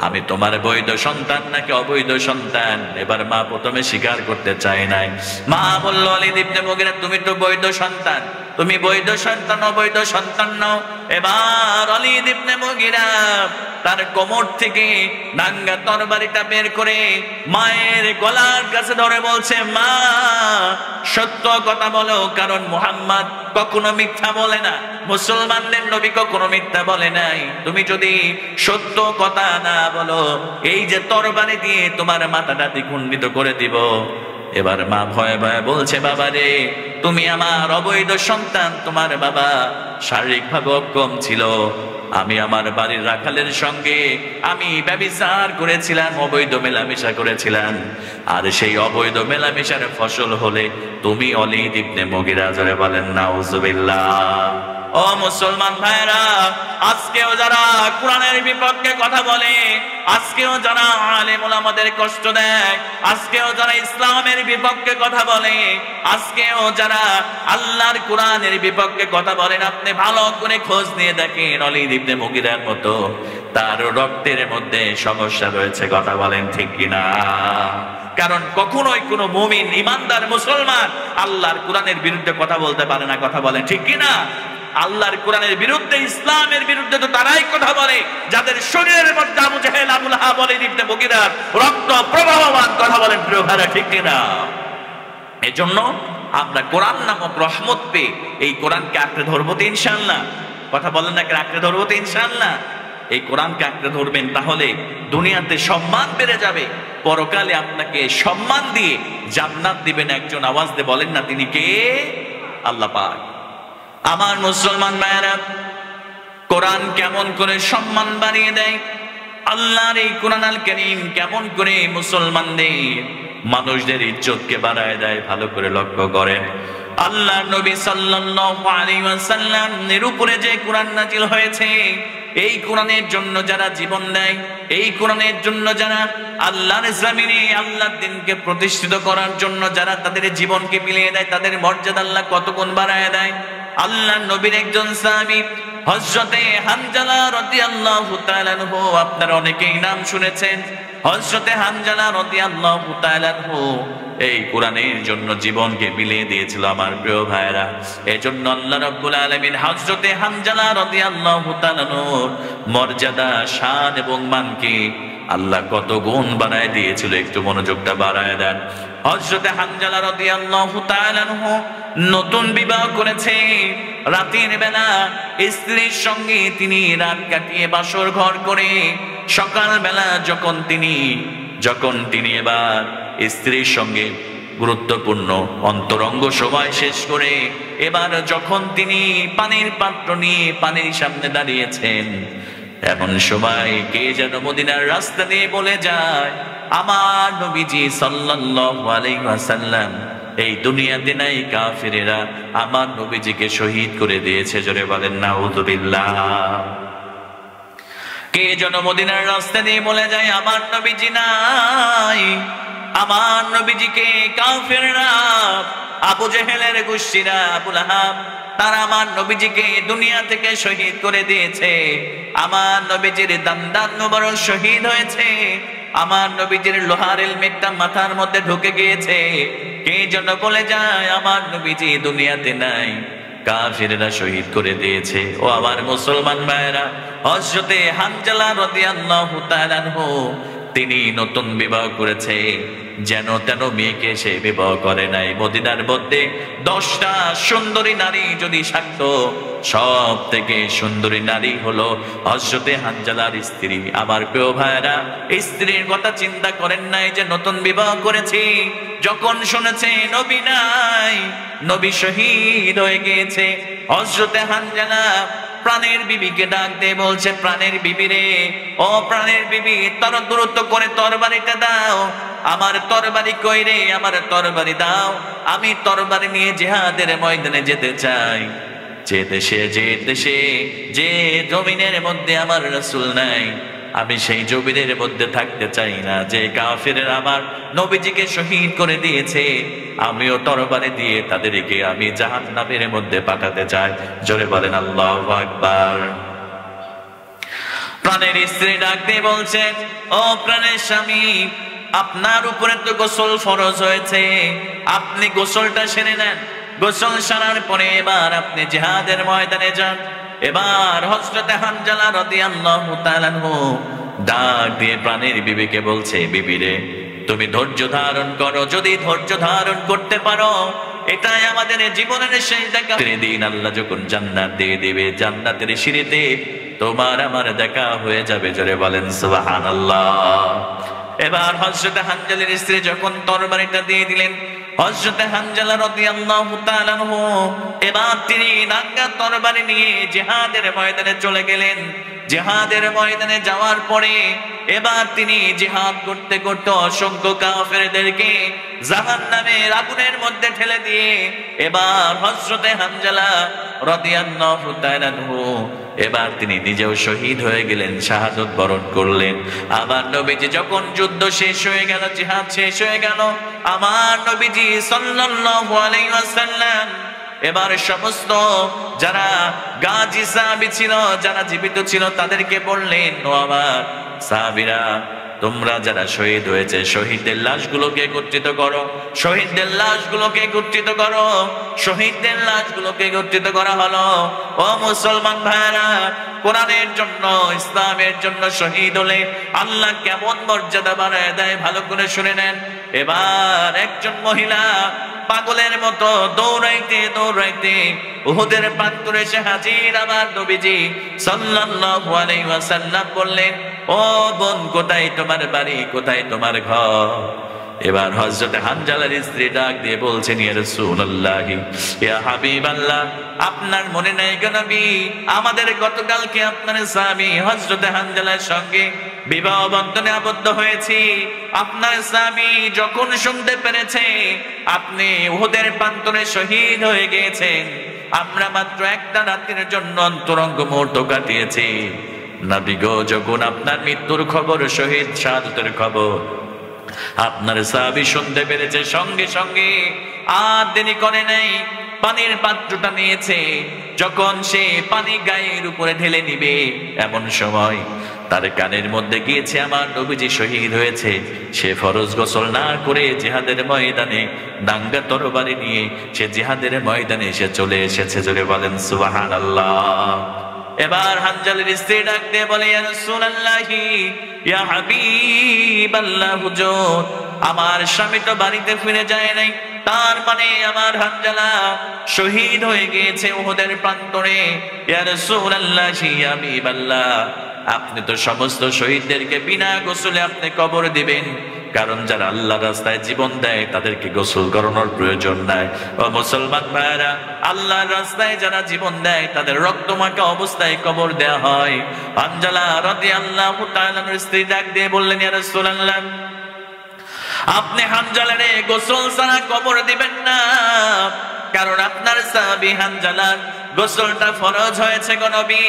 আমি তোমার বৈধ সন্তান নাকি অবৈধ সন্তান? এবার মা প্রথমে স্বীকার করতে চায় নাই। মা বলল, ওয়ালিদ ইবনে মুগিরা তুমি তো বৈধ সন্তান, তুমি বৈধ সন্তান, অবৈধ সন্তান নও। এবার ওয়ালিদ ইবনে মুগিরা তার কোমর থেকে নাঙ্গা তরবারিটা বের করে মায়ের গলার কাছে ধরে বলছে, মা, সত্য কথা বলো, কারণ মুহাম্মদ কখনো মিথ্যা বলে না, মুসলমানদের নবী কখনো মিথ্যা বলে নাই। তুমি যদি সত্য কথা না বলো, এই যে তরবারি দিয়ে তোমার মাথাটা দ্বিখণ্ডিত করে দিব। এবার মা ভয়ে ভয়ে বলছে, বাবা রে, তুমি আমার অবৈধ সন্তান, তোমার বাবা শারীরিকভাবে অক্ষম ছিল, আমি আমার বাড়ির রাখালের সঙ্গে আমি ব্যভিচার করেছিলাম, অবৈধ মেলামেশা করেছিলাম, আর সেই অবৈধ মেলামেশার ফসল হলে তুমি ওয়ালিদ ইবনে মুগিরা। জোরে বলেন নাউজুবিল্লাহ। ও মুসলমান ভাইরা, আজকেও যারা কোরআনের বিপক্ষে কথা বলে, আজকেও যারা আলেম ওলামাদের কষ্ট দেয়, আজকেও যারা ইসলামের বিপক্ষে কথা বলে, আজকেও যারা আল্লাহর কোরআনের বিপক্ষে কথা বলেন, আপনি ভালো করে খোঁজ নিয়ে দেখেন, ওয়ালিদ ইবনে মুগিরার মতো তার রক্তের মধ্যে সমস্যা রয়েছে। কথা বলেন ঠিক কিনা? কারণ কখনোই কোনো মুমিন ইমানদার মুসলমান আল্লাহর কোরআনের বিরুদ্ধে কথা বলতে পারে না। কথা বলেন ঠিক কিনা? আল্লাহর কোরআনের বিরুদ্ধে, ইসলামের বিরুদ্ধে তো তারাই কথা বলে যাদের শরীরের মধ্যে আবু জাহেল, আবু লাহাব, ওয়ালিদ ইবনে মুগিরার রক্ত প্রবাহমান। কথা বলেন প্রিয় ভাইরা ঠিক কিনা? এজন্য আমরা কোরআন নামক রহমত পেয়ে এই কোরআনকে আঁকড়ে ধরবো তো ইনশাআল্লাহ। কথা বলেন না, আঁকড়ে ধরবো তো ইনশাআল্লাহ। এই কোরআনকে আঁকড়ে ধরবেন, তাহলে দুনিয়াতে সম্মান বেড়ে যাবে, পরকালে আপনাকে সম্মান দিয়ে জান্নাত দিবেন একজন। আওয়াজ দিয়ে বলেন না, তিনি কে? আল্লাহ পাক। আমার মুসলমান ভাইয়েরা, কোরআন কেমন করে সম্মান বাড়িয়ে দেয়, আল্লাহর এই কোরআন আল কারীম কেমন করে মুসলমানদের, মানুষদের ইজ্জতকে বাড়ায় দেয়, ভালো করে লক্ষ্য করেন। আল্লাহ নবী সাল্লাল্লাহু আলাইহি ওয়াসাল্লামের উপরে যে কোরআন নাজিল হয়েছে, এই কোরআনের জন্য যারা জীবন দেয়, এই কোরআনের জন্য যারা আল্লাহর জমিনে আল্লাহর দ্বীনকে প্রতিষ্ঠিত করার জন্য যারা তাদের জীবনকে বিলিয়ে দেয়, তাদের মর্যাদা আল্লাহ কত গুণ বাড়ায় দেয়। আল্লাহর নবীর একজন সাহাবী হযরতে হানজালা রাদিয়াল্লাহু তাআলা আনহু, আপনারা অনেকেই নাম শুনেছেন। হযরতে হানজালা রাদিয়াল্লাহু তাআলা আনহু এই কোরআনের জন্য জীবনকে বিলিয়ে দিয়েছিল আমার প্রিয় ভাইরা। এজন্য আল্লাহ রাব্বুল আলামিন হযরতে হানজালা রাদিয়াল্লাহু তাআলা আনহুর মর্যাদা, শান এবং মানকে আল্লাহ কত গুণ বাড়ায় দিয়েছিল, একটু মনোযোগটা বাড়ায় দেন। হযরতে হানজালা রাদিয়াল্লাহু তাআলা আনহু নতুন বিবাহ করেছে। রাতের বেলা স্ত্রীর সঙ্গে তিনি রাত কাটিয়ে বাসর ঘর করে সকাল বেলা যখন তিনি এবার স্ত্রীর সঙ্গে গুরুত্বপূর্ণ অন্তরঙ্গ সময় শেষ করে এবার যখন তিনি পানির পাত্র নিয়ে পানির সামনে দাঁড়িয়েছেন, এমন সময় কে যেন মদিনার রাস্তা দিয়ে বলে যায়, আমার নবীজি সাল্লাল্লাহু আলাইহি ওয়াসাল্লাম এই দুনিয়াতে নাই, কাফিরেরা আমার নবীজিকে শহীদ করে দিয়েছে। জোরে বলেন নাউযুবিল্লাহ। কে যেন মদিনার রাস্তা দিয়ে বলে যায়, আমার নবীজি নাই, আমার নবীজিকে কাফিররা, আবু জেহেলের গোষ্ঠীরা, আবু লাহাব, তারা আমার নবীজিকে দুনিয়া থেকে শহীদ করে দিয়েছে। আমার নবীজির দান্দান মোবারক শহীদ হয়েছে, আমার নবীজির লোহার হেলমেটটা মাথার মধ্যে ঢুকে গিয়েছে। কে যেন বলে যায়, আমার নবীজি দুনিয়াতে নাই, কাফিররা শহীদ করে দিয়েছে। ও আমার মুসলমান ভাইরা, হযরতে হানজালা রাদিয়াল্লাহু তাআলা আনহু তিনি নতুন বিবাহ করেছে, যেন তেন মেয়েকে সে বিবাহ করে নাই। মদিনার মধ্যে 10টা সুন্দরী নারী যদি থাকতো, সব থেকে সুন্দরী নারী হলো হযরতে হানজালার স্ত্রী। আমার প্রিয় ভাইরা, স্ত্রীর কথা চিন্তা করেন নাই যে নতুন বিবাহ করেছি, যখন শুনেছে নবী নাই, নবী শহীদ হয়ে গিয়েছে, হযরতে হানজালা প্রাণের বিবিকে ডাক দিয়ে বলছে, প্রাণের বিবি রে, ও প্রাণের বিবি, তোর দ্রুত করে তরবারিটা দাও। আমার তরবারি কই রে, আমার তরবারি দাও, আমি তরবারি নিয়ে জিহাদের ময়দানে যেতে চাই। যে দেশে যে জমিনের মধ্যে আমার রাসূল নাই, আমি সেই জমিনের মধ্যে থাকতে চাই না। যে কাফিররা আমার নবীজিকে শহীদ করে দিয়েছে, আমিও তরবারি দিয়ে তাদেরকে আমি জাহান্নামের মধ্যে পাঠাতে চাই। জোরে বলেন আল্লাহু আকবার। প্রাণের স্ত্রী ডাক দিয়ে বলছে, ও প্রাণের স্বামী, আপনার উপরে তো গোসল ফরজ হয়েছে, আপনি গোসলটা সেরে নেন। গোসল সারার পরে এবার আপনি জিহাদের ময়দানে যান। এবার হযরতে হানজালা রাদিয়াল্লাহু তাআলা আনহু ডাক দিয়ে প্রাণের বিবিকে বলছে, বিবি রে, তুমি ধৈর্য ধারণ করো, যদি ধৈর্য ধারণ করতে পারো, এটাই আমাদের জীবনের শেষ দেখা। দিন আল্লাহ যখন জান্নাত দিয়ে দিবে, জান্নাতের সিঁড়িতে তোমার আমার দেখা হয়ে যাবে। জোরে বলেন সুবহানাল্লাহ। এবার হযরতে হানজালার স্ত্রী যখন তরবারিটা দিয়ে দিলেন, হযরতে হানজালা রাদিয়াল্লাহু তাআলা আনহু এবার তিনি নাঙ্গা তরবারি নিয়ে জিহাদের ময়দানে চলে গেলেন। জিহাদের ময়দানে যাওয়ার পরে এবার তিনি জিহাদ করতে করতে অসংখ্য কাফেরদেরকে জাহান্নামের আগুনের মধ্যে ঠেলে দিয়ে এবার হযরতে হানজালা রাদিয়াল্লাহু তাআলা আনহু এবার তিনি নিজেও শহীদ হয়ে গেলেন, শাহাদাত বরণ করলেন। আমার নবীজি যখন যুদ্ধ শেষ হয়ে গেল, জিহাদ শেষ হয়ে গেল, আমার নবীজি সাল্লাল্লাহু আলাইহি ওয়াসাল্লাম এবার সমস্ত যারা গাজী সাহাবী ছিল, যারা জীবিত ছিল, তাদেরকে বললেন, ও আমার সাহাবীরা, তোমরা যারা শহীদ হয়েছে, শহীদদের লাশগুলোকে একত্রিত করো, শহীদদের লাশগুলোকে একত্রিত করো। শহীদদের লাশগুলোকে একত্রিত করা হলো। ও মুসলমান ভাইরা, কোরআনের জন্য, ইসলামের জন্য শহীদ হলে আল্লাহ কেমন মর্যাদা বাড়ায় দেয়, ভালো করে শুনে নেন। এবার একজন মহিলা পাগলের মতো দৌড়াইতে দৌড়াইতে উহুদের প্রান্তরে এসে হাজির। আমার নবীজি সাল্লাল্লাহু আলাইহি ওয়াসাল্লাম বললেন, ও বোন, কোথায় তোমার বাড়ি, কোথায় তোমার ঘর? এবার হযরত হানজালার স্ত্রী ডাক দিয়ে বলছেন, ইয়া রাসূলুল্লাহ, ইয়া হাবিবাল্লাহ, আপনার মনে নাই গো নবী, আমাদের গতকালকে আপনার সাহাবী হযরত হানজালার সঙ্গে বিবাহ বন্ধনে আবদ্ধ হয়েছি। আপনার সাহাবী যখন শুনতে পেরেছে আপনি উহুদের প্রান্তরে শহীদ হয়ে গিয়েছেন, আমরা মাত্র একটা রাতের জন্য অন্তরঙ্গ মুহূর্ত কাটিয়েছি। নবী গো, যখন আপনার মৃত্যুর খবর, শহীদ শাহাদাতের খবর আপনার সাহাবী শুনতে পেরেছে, সঙ্গে সঙ্গে আর দেরি করে নাই, পানির পাত্রটা নিয়েছে, যখন সে পানি গায়ের উপরে ঢেলে নিবে এমন সময় তার কানের মধ্যে গিয়েছে আমার নবীজি শহীদ হয়েছে। সে ফরজ গোসল না করে জিহাদের ময়দানে দাঙ্গা তরবারি নিয়ে সে জিহাদের ময়দানে এসে চলে এসেছে। জোরে বলেন সুবহানাল্লাহ। এবার হানজালের স্ত্রী ডাক দিয়ে বলে, ইয়া রাসূলুল্লাহি ইয়া হাবিবাল্লাহ, হুজুর আমার স্বামী তো বাড়িতে ফিরে যায় নাই, তার মানে আমার হানজালা শহীদ হয়ে গিয়েছে উহুদের প্রান্তরে। ইয়া রাসূলুল্লাহি ইয়া হাবিবাল্লাহ, আপনি তো সমস্ত শহীদদেরকে বিনা গোসলে আপনি কবর দিবেন, কারণ যারা আল্লাহর রাস্তায় জীবন দেয় তাদেরকে গোসল করানোর প্রয়োজন নাই। ও মুসলমান ভাইরা, আল্লাহর রাস্তায় যারা জীবন দেয় তাদের রক্তমাখা অবস্থায় কবর দেয়া হয়। হানজালা রাদিয়াল্লাহু তাআলার স্ত্রী ডাক দিয়ে বললেন, ইয়া রাসূলুল্লাহ, আপনি হানজালারে গোসল ছাড়া কবর দিবেন না, কারণ আপনার সাহাবী হানজালার গোসলটা ফরজ হয়েছে গো নবী।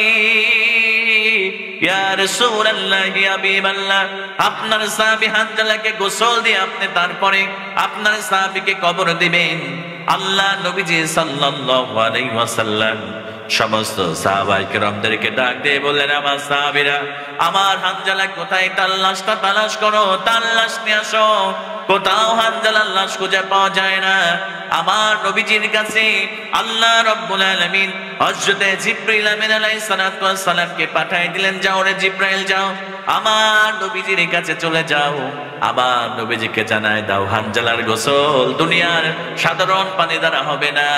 ইয়া রাসূলুল্লাহ ইয়া হাবিবাল্লাহ, আপনার সাহাবী হানজালাকে গোসল দিয়ে আপনি তারপরে আপনার সাহাবীকে কবর দিবেন। আল্লাহ নবীজি সাল্লাল্লাহু আলাইহি ওয়াসাল্লাম সমস্ত সাহাবায়ে কেরামদেরকে ডাক দিয়ে বললেন, আমার সাহাবীরা, আমার হানজালা কোথায়, তার লাশটা তালাশ করো, তার লাশ নিয়ে আসো। কোথাও হানজালার লাশ খুঁজে পাওয়া যায় না। আমার নবীজির কাছে আল্লাহ রাব্বুল আলামিন হযরতে জিবরাইল আমিন আলাইহিস সালাতু ওয়াস সালামকে পাঠিয়ে দিলেন, যাও রে জিবরাইল যাও, আমার নবীজির কাছে চলে যাও, আমার নবীজিকে জানায় দাও হানজালার গোসল দুনিয়ার সাধারণ পানি দ্বারা হবে না,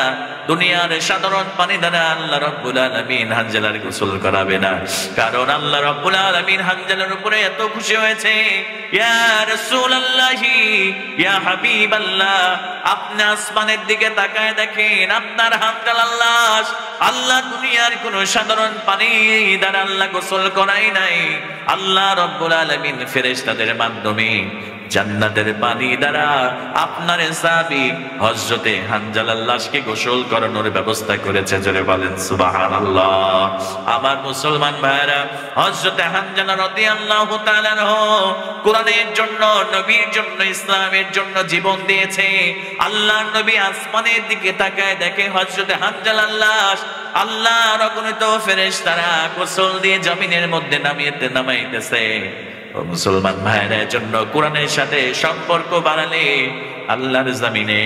দুনিয়ার সাধারণ পানি দ্বারা আল্লাহ রাব্বুল আলামিন হানজালার গোসল করাবে না, কারণ আল্লাহ রাব্বুল আলামিন হানজালার উপরে এত খুশি হয়েছে। ইয়া রাসূলুল্লাহি ইয়া হাবিবাল্লাহ, আপনি আসমানের দিকে তাকায় দেখেন, আপনার হানজালার লাশ আল্লাহ দুনিয়ার কোন সাধারণ পানি দ্বারা আল্লাহ গোসল করাই নাই, আল্লাহ রাব্বুল আলামিন ফেরেশতাদের মাধ্যমে জান্নাতের পানি দ্বারা আপনার সাহাবী হযরতে হানজালার লাশকে গোসল করানোর ব্যবস্থা করেছে। জোরে বলেন সুবহানাল্লাহ। আমার মুসলমান ভাইরা, হযরতে হানজালা রাদিয়াল্লাহু তাআলা কোরআনের জন্য, নবীর জন্য, ইসলামের জন্য জীবন দিয়েছে। আল্লাহর নবী আসমানের দিকে তাকায় দেখে হযরতে হানজালার লাশ আল্লাহর অগণিত ফেরেশতারা গোসল দিয়ে জমিনের মধ্যে নামাইতেছে। মুসলমান ভাইদের জন্য কোরআনের সাথে সম্পর্ক বাড়ালে আল্লাহর জমিনে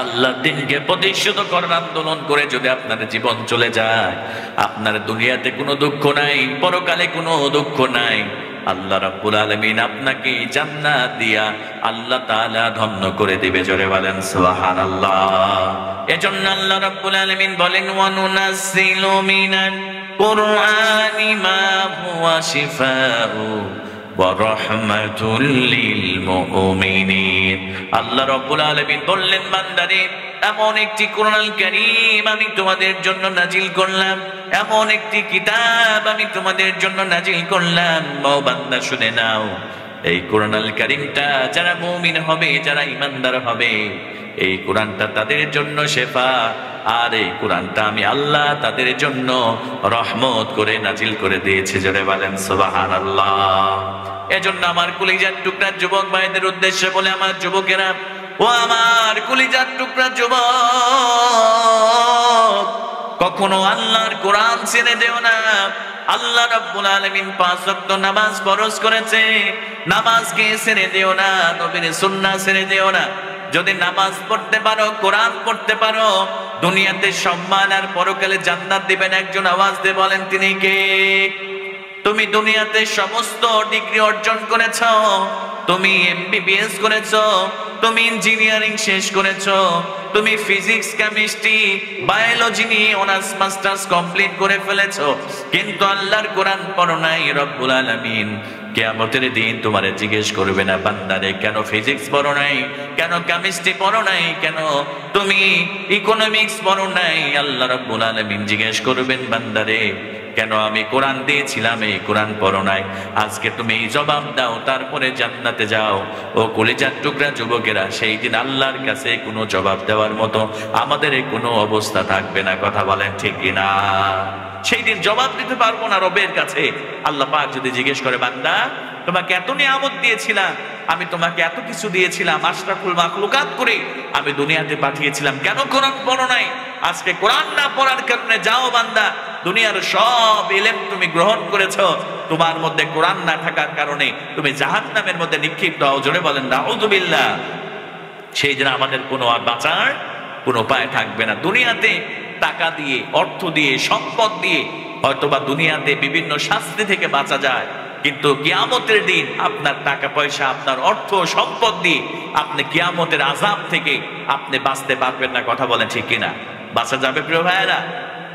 আল্লাহর দ্বীনকে প্রতিষ্ঠিত করার আন্দোলন করে যদি আপনার জীবন চলে যায়, আপনার দুনিয়াতে কোনো দুঃখ নাই, পরকালে কোনো দুঃখ নাই। আল্লাহ রাব্বুল আলামিন আপনাকে জান্নাত দিয়া আল্লাহ তাআলা ধন্য করে দিবে। জোরে বলেন সুবহানাল্লাহ। এজন্য আল্লাহ রাব্বুল আলামিন বলেন, ওয়া নুনাজ্জিলু মিনাল কুরআনি মা হুয়া শিফাউ ওয়া রাহমাতুল লিল মুমিনিন। আল্লাহ রাব্বুল আলামিন বললেন, বান্দারে, এমন একটি কোরআনুল কারীম আমি তোমাদের জন্য নাজিল করলাম, এমন একটি কিতাব আমি তোমাদের জন্য নাজিল করলাম। ও বান্দা, শুনে নাও, এই কোরআনুল কারীমটা যারা মুমিন হবে, যারা ঈমানদার হবে, এই কোরআনটা তাদের জন্য শেফা, আর এই কোরআনটা আমি আল্লাহ তাদের জন্য রহমত করে নাজিল করে দিয়েছি। জোরে বলেন সুবহানাল্লাহ। এজন্য আমার কলিজার টুকরা যুবক ভাইদের উদ্দেশ্যে বলে, আমার যুবকেরা, ও আমার কলিজার টুকরা যুবক, কখনো আল্লাহর কোরআন ছেড়ে দেও না। আল্লাহ রাব্বুল আলামিন 5 ওয়াক্ত নামাজ ফরজ করেছে, নামাজকে ছেড়ে দিও না, নবীর সুন্নাহ ছেড়ে দিও না। যদি নামাজ পড়তে পারো, কোরআন পড়তে পারো, দুনিয়াতে সম্মান আর পরকালে জান্নাত দিবেন একজন। আওয়াজ দিয়ে বলেন, তিনি কে? তুমি দুনিয়াতে সমস্ত ডিগ্রি অর্জন করেছো, তুমি এমবিবিএস করেছো, তুমি ইঞ্জিনিয়ারিং শেষ করেছো, তুমি ফিজিক্স, কেমিস্ট্রি, বায়োলজি নিয়ে অনার্স মাস্টার্স কমপ্লিট করে ফেলেছো, কিন্তু আল্লাহর কোরআন পড়ো নাই। রব্বুল আলামিন কিয়ামতের দিন তোমারে জিজ্ঞেস করবে না, বান্দারে কেন ফিজিক্স পড়ো নাই, কেন কেমিস্ট্রি পড়ো নাই, কেন তুমি ইকোনমিক্স পড়ো নাই। আল্লাহ রাব্বুল আলামিন জিজ্ঞেস করবেন, বান্দারে কেন আমি কোরআন দিয়েছিলাম, এই কোরআন পড়ো নাই। আজকে তুমি এই জবাব দাও, তারপরে জান্নাতে যাও। ও কলিজার টুকরা যুবকেরা, সেই দিন আল্লাহর কাছে কোনো জবাব দেওয়ার মতো আমাদের কোনো অবস্থা থাকবে না। কথা বলেন ঠিক কিনা? সেই দিন জবাব দিতে পারবো না রবের কাছে। আল্লাহ পাক যদি জিজ্ঞেস করে, বান্দা তোমাকে এত নিয়ামত দিয়েছিলাম, আমি তোমাকে এত কিছু দিয়েছিলাম, আশরাফুল মাখলুকাত করে আমি দুনিয়াতে পাঠিয়েছিলাম, কেন কোরআন পড়ো নাই? আজকে কোরআন না পড়ার কারণে যাও বান্দা, দুনিয়ার সব ইলম তুমি গ্রহণ করেছো, তোমার মধ্যে কোরআন না থাকার কারণে তুমি জাহান্নামের মধ্যে নিক্ষিপ্ত হও। জোরে বলেন নাউযুবিল্লাহ। সেই দিন আমাদের কোনো আর বাঁচার কোনো উপায় থাকবে না। দুনিয়াতে টাকা দিয়ে, অর্থ দিয়ে, সম্পদ দিয়ে হয়তোবা দুনিয়াতে বিভিন্ন শাস্তি থেকে বাঁচা যায়, কিন্তু কিয়ামতের দিন আপনার টাকা পয়সা, আপনার অর্থ সম্পদ দিয়ে আপনি কিয়ামতের আযাব থেকে আপনি বাঁচতে পারবেন না। কথা বলেন ঠিক কিনা? বাঁচা যাবে প্রিয় ভাইয়েরা?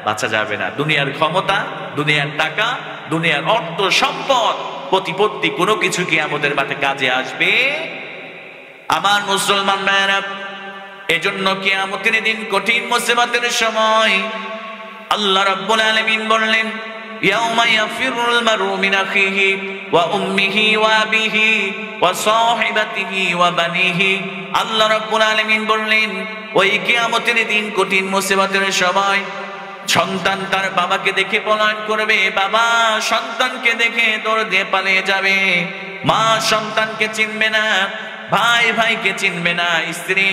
বাঁচা যাবে না। দুনিয়ার ক্ষমতা, দুনিয়ার টাকা, দুনিয়ার অর্থ সম্পদ, প্রতিপত্তি, কোনো কিছু কিয়ামতের মাঠে কাজে আসবে? আমার মুসলমান ভাইয়েরা, এজন্য কিয়ামতের দিন কঠিন মুসিবতের সময় আল্লাহ রাব্বুল আলামিন বললেন, ইয়াউমা ইয়াফিরুল মারউ মিন আখিহি ওয়া উম্মিহি ওয়া আবিহি ওয়া সাহিবাতিহি ওয়া বানিহি। আল্লাহ রাব্বুল আলামিন বললেন, ওই কিয়ামতের দিন কঠিন মুসিবতের সময় সন্তান তার বাবাকে দেখে পলায়ন করবে, বাবা সন্তানকে দেখে দৌড় দিয়ে পালিয়ে যাবে, মা সন্তানকে চিনবে না, ভাই ভাইকে চিনবে না, স্ত্রী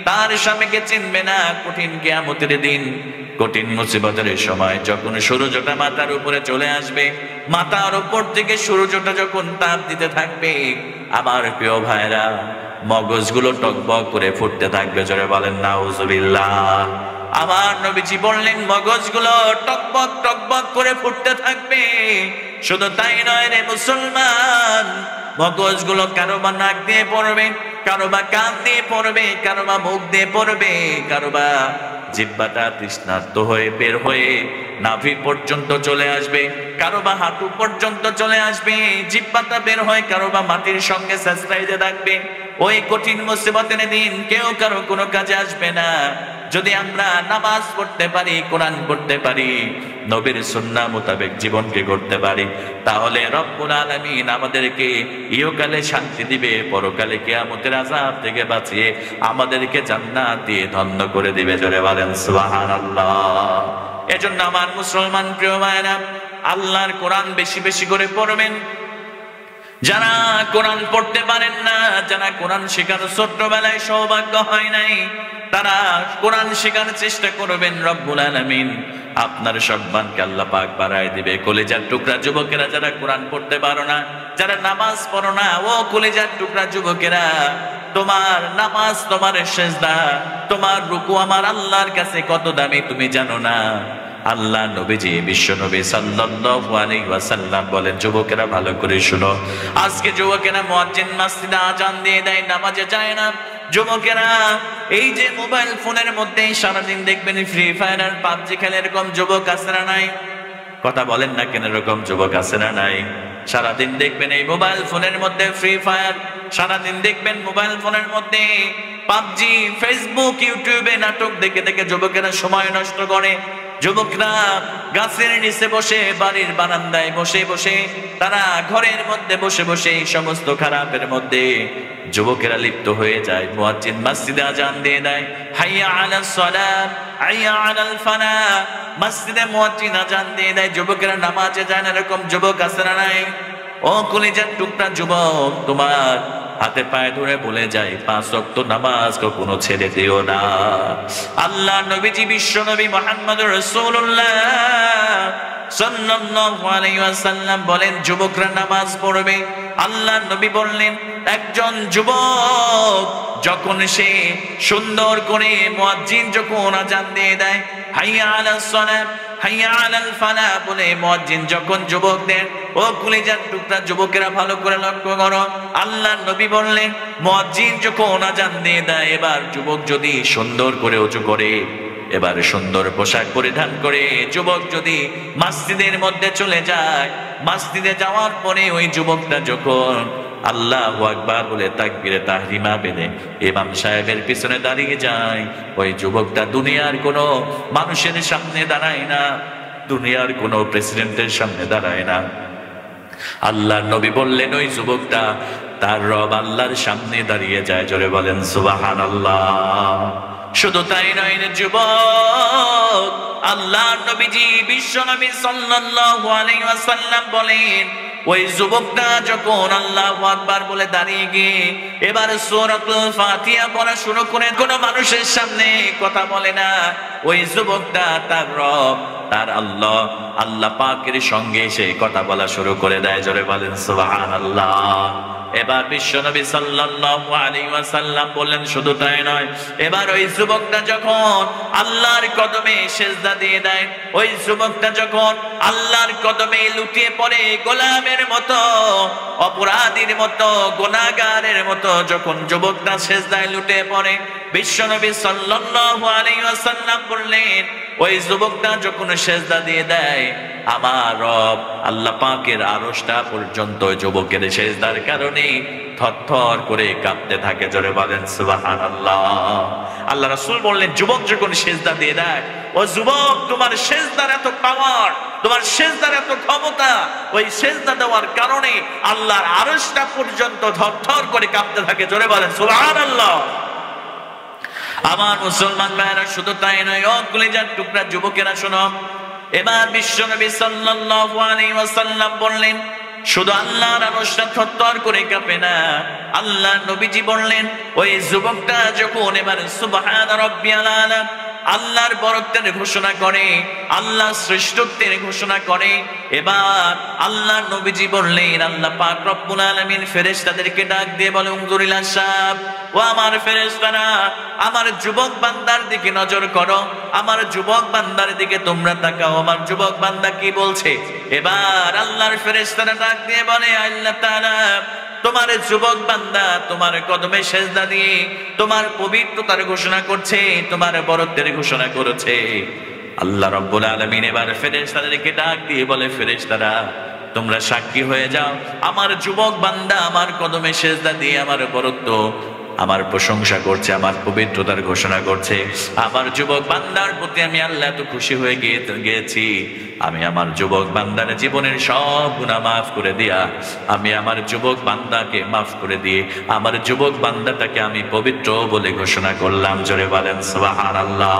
তার স্বামীকে চিনবে না। কঠিন কিয়ামতের দিন, কঠিন মুসিবতের সময় যখন সূর্যটা মাথার উপরে চলে আসবে, মাথার উপর থেকে সূর্যটা যখন তাপ দিতে থাকবে, আমার প্রিয় ভাইরা মগজগুলো টকবক করে ফুটতে থাকবে। জোরে বলেন নাউযুবিল্লাহ। আমার নবীজি বললেন, মগজগুলো টকবক টকবক করে ফুটতে থাকবে। শুধু তাই নয় রে মুসলমান, মগজগুলো কারো বা নাক দিয়ে পড়বে, কারো বা কান দিয়ে পড়বে, কারো বা মুখ দিয়ে পড়বে, কারো বা জিহ্বাটা তৃষ্ণার্ত হয়ে বের হয়ে নাভি পর্যন্ত চলে আসবে, কারো বা হাঁটু পর্যন্ত চলে আসবে, জিহ্বাটা বের হয়ে কারো বা মাটির সঙ্গে সাজরাইতে থাকবে। ওই কঠিন মুসিবতের দিন কেউ কারো কোনো কাজে আসবে না। যদি আমরা নামাজ পড়তে পারি, কোরআন পড়তে পারি, নবীর সুন্নাহ মোতাবেক জীবনকে গড়তে পারি, তাহলে রব্বুল আলামিন আমাদেরকে ইহকালে শান্তি দিবে, পরকালে কিয়ামতের আযাব থেকে বাঁচিয়ে আমাদেরকে জান্নাত দিয়ে ধন্য করে দিবে। জোরে বলেন সুবহানাল্লাহ। এজন্য আমার মুসলমান প্রিয় ভাইরা, আল্লাহর কোরআন বেশি বেশি করে পড়বেন। যারা কোরআন পড়তে পারেন না, যারা কোরআন শেখার ছোট্টবেলায় সৌভাগ্য হয় নাই, তারা কোরআন শেখার চেষ্টা করবেন। রব্বুল আলামিন আপনার সম্মানকে আল্লাহ পাক বাড়ায় দিবে। কলিজার টুকরা যুবকেরা, যারা কোরআন পড়তে পারো না, যারা নামাজ পড়ো না, ও কলিজার টুকরা যুবকেরা, তোমার নামাজ, তোমার সিজদা, তোমার রুকু আমার আল্লাহর কাছে কত দামি তুমি জানো না। আল্লাহ নবীজি, বিশ্ব নবী সাল্লাল্লাহু আলাইহি ওয়াসাল্লাম বলেন, যুবকেরা ভালো করে শুনো, আজকে যুবকেরা মুয়াজ্জিন মসজিদে আজান দিয়ে দেয়, নামাজে যায় না। যুবকেরা এই যে মোবাইল ফোনের মধ্যে সারাদিন দেখবেন ফ্রি ফায়ার আর পাবজি খেলে, এরকম যুবক আছে না নাই? কথা বলেন না কেন, এরকম যুবক আছে না নাই? সারাদিন দেখবেন এই মোবাইল ফোনের মধ্যে ফ্রি ফায়ার, সারাদিন দেখবেন মোবাইল ফোনের মধ্যে পাবজি, ফেসবুক, ইউটিউবে নাটক দেখে দেখে যুবকেরা সময় নষ্ট করে। যুবকরা গাছের নিচে বসে, বাড়ির বারান্দায় বসে বসে, তারা ঘরের মধ্যে বসে বসে এই সমস্ত খারাপের মধ্যে যুবকেরা লিপ্ত হয়ে যায়। মুয়াজ্জিন মসজিদে আজান দিয়ে দেয়, হাইয়া আলাস সালাত, হাইয়া আলাল ফালাহ। মসজিদে মুয়াজ্জিন আজান দিয়ে দেয়, যুবকেরা নামাজে যায় না। এরকম যুবক আছে না নাই? ও কলিজার টুকরা যুবক, তোমার হাতে পায়ে ধরে বলে যায়, 5 ওয়াক্ত নামাজ কখনো ছেড়ে দিও না। আল্লাহ নবীজি, বিশ্ব নবী মুহাম্মদুর রাসূলুল্লাহ সাল্লাল্লাহু আলাইহি ওয়াসাল্লাম বলেন, যুবকরা নামাজ পড়বে। আল্লাহ নবী বললেন, একজন যুবক যখন সে সুন্দর করে মুয়াজ্জিন যখন আজান দিয়ে দেয়, হাইয়া আলাস সালাত, হাইয়া আলাল ফালাহ বলে মুয়াজ্জিন যখন যুবকদের, ও কলিজার টুকরা যুবকেরা ভালো করে লক্ষ্য করো, আল্লাহ নবী বললেন, মুয়াজ্জিন যখন আজান দিয়ে দেয়, এবার যুবক যদি সুন্দর করে ওযু করে, এবার সুন্দর পোশাক পরিধান করে যুবক যদি মসজিদের মধ্যে চলে যায়, মসজিদে যাওয়ার পরে ওই যুবকটা যখন আল্লাহু আকবার বলে তাকবীরে তাহরিমা বেঁধে ইমাম সাহেবের পিছনে দাঁড়িয়ে যায়, ওই যুবকটা দুনিয়ার কোনো মানুষের সামনে দাঁড়ায় না, দুনিয়ার কোনো প্রেসিডেন্টের সামনে দাঁড়ায় না। আল্লাহর নবী বললেন ওই যুবকটা তার রব আল্লাহর সামনে দাঁড়িয়ে যায়। জোরে বলেন সুবহানাল্লাহ। শুধু তাই নয় রে যুবক, আল্লাহর নবীজি বিশ্বনবী সাল্লাল্লাহু আলাইহি ওয়াসাল্লাম বলেন ওই যুবকটা যখন আল্লাহু আকবার বলে দাঁড়িয়ে গিয়ে এবার সূরাতুল ফাতিহা পড়া শুরু করে কোনো মানুষের সামনে কথা বলে না, ওই যুবকটা তার রব তার আল্লাহ পাকের সঙ্গে এসে কথা বলা শুরু করে দেয়। জোরে বলেন সুবহানাল্লাহ। এবার বিশ্বনবী সাল্লাল্লাহু আলাইহি ওয়াসাল্লাম বললেন শুধু তাই নয়, এবার ওই যুবকটা যখন আল্লাহর কদমে সিজদা দিয়ে দেয়, ওই যুবকটা যখন আল্লাহর কদমে লুটিয়ে পড়ে গোলামের মতো, অপরাধীর মতো, গুনাহগারের মতো যখন যুবকটা সিজদায় লুটিয়ে পড়ে, বিশ্বনবী সাল্লাল্লাহু আলাইহি ওয়াসাল্লাম বললেন ওই যুবকটা যখন সিজদা দিয়ে দেয় আমার রব আল্লাহ পাকের আরশটা পর্যন্ত যুবকের সিজদার কারণে থরথর করে কাঁপতে থাকে। জোরে বলেন সুবহানাল্লাহ। আল্লাহ রাসূল বললেন যুবক যখন সিজদা দিয়ে দেয়, ও যুবক তোমার সিজদার এত পাওয়ার, তোমার সিজদার এত ক্ষমতা, ওই সিজদা দেওয়ার কারণে আল্লাহর আরশটা পর্যন্ত থরথর করে কাঁপতে থাকে। জোরে বলেন সুবহানাল্লাহ। আমার মুসলমান ভাইরা শুধু তাই নয়, ও কলিজার টুকরা যুবকেরা শোনো, এবার বিশ্বনবী সাল্লাল্লাহু আলাইহি ওয়াসাল্লাম বললেন শুধু আল্লাহর আরশটা থরথর করে কাঁপে না, আল্লাহ নবীজি বললেন ওই যুবকটা যখন এবার সুবহান রাব্বিয়াল আলা আল্লাহর বরত্বের ঘোষণা করে, আল্লাহ শ্রেষ্ঠত্বের ঘোষণা করে, এবার আল্লাহ নবীজি বললেন আল্লাহ পাক রব্বুল আলামিন ফেরেশতাদেরকে ডাক দিয়ে বলে উনজুরিল আশাব, ও আমার ফেরেশতারা আমার যুবক বান্দার দিকে নজর করো, আমার যুবক বান্দার দিকে তোমরা তাকাও, আমার যুবক বান্দা কি বলছে। এবার আল্লাহর ফেরেশতারা ডাক দিয়ে বলে আল্লাহ তাআলা তোমার যুবক বান্দা তোমার কদমে সিজদা দিয়ে তোমার পবিত্রতার ঘোষণা করছে, তোমার বরত্বের ঘোষণা করেছে। আল্লাহ রাব্বুল আলামিন এবার ফেরেশতাদেরকে ডাক দিয়ে বলে ফেরেশতারা তোমরা সাক্ষী হয়ে যাও, আমার যুবক বান্দা আমার কদমে সিজদা দিয়ে আমার বরত্ব আমার প্রশংসা করছে, আমার পবিত্রতার ঘোষণা করছে। আমার যুবক বান্দার প্রতি আমি আল্লাহ এত খুশি হয়ে গিয়েছি, আমি আমার যুবক বান্দার জীবনের সব গুনাহ মাফ করে দিয়া, আমি আমার যুবক বান্দাকে মাফ করে দিয়ে আমার যুবক বান্দাটাকে আমি পবিত্র বলে ঘোষণা করলাম। জোরে বলেন সুবহানাল্লাহ।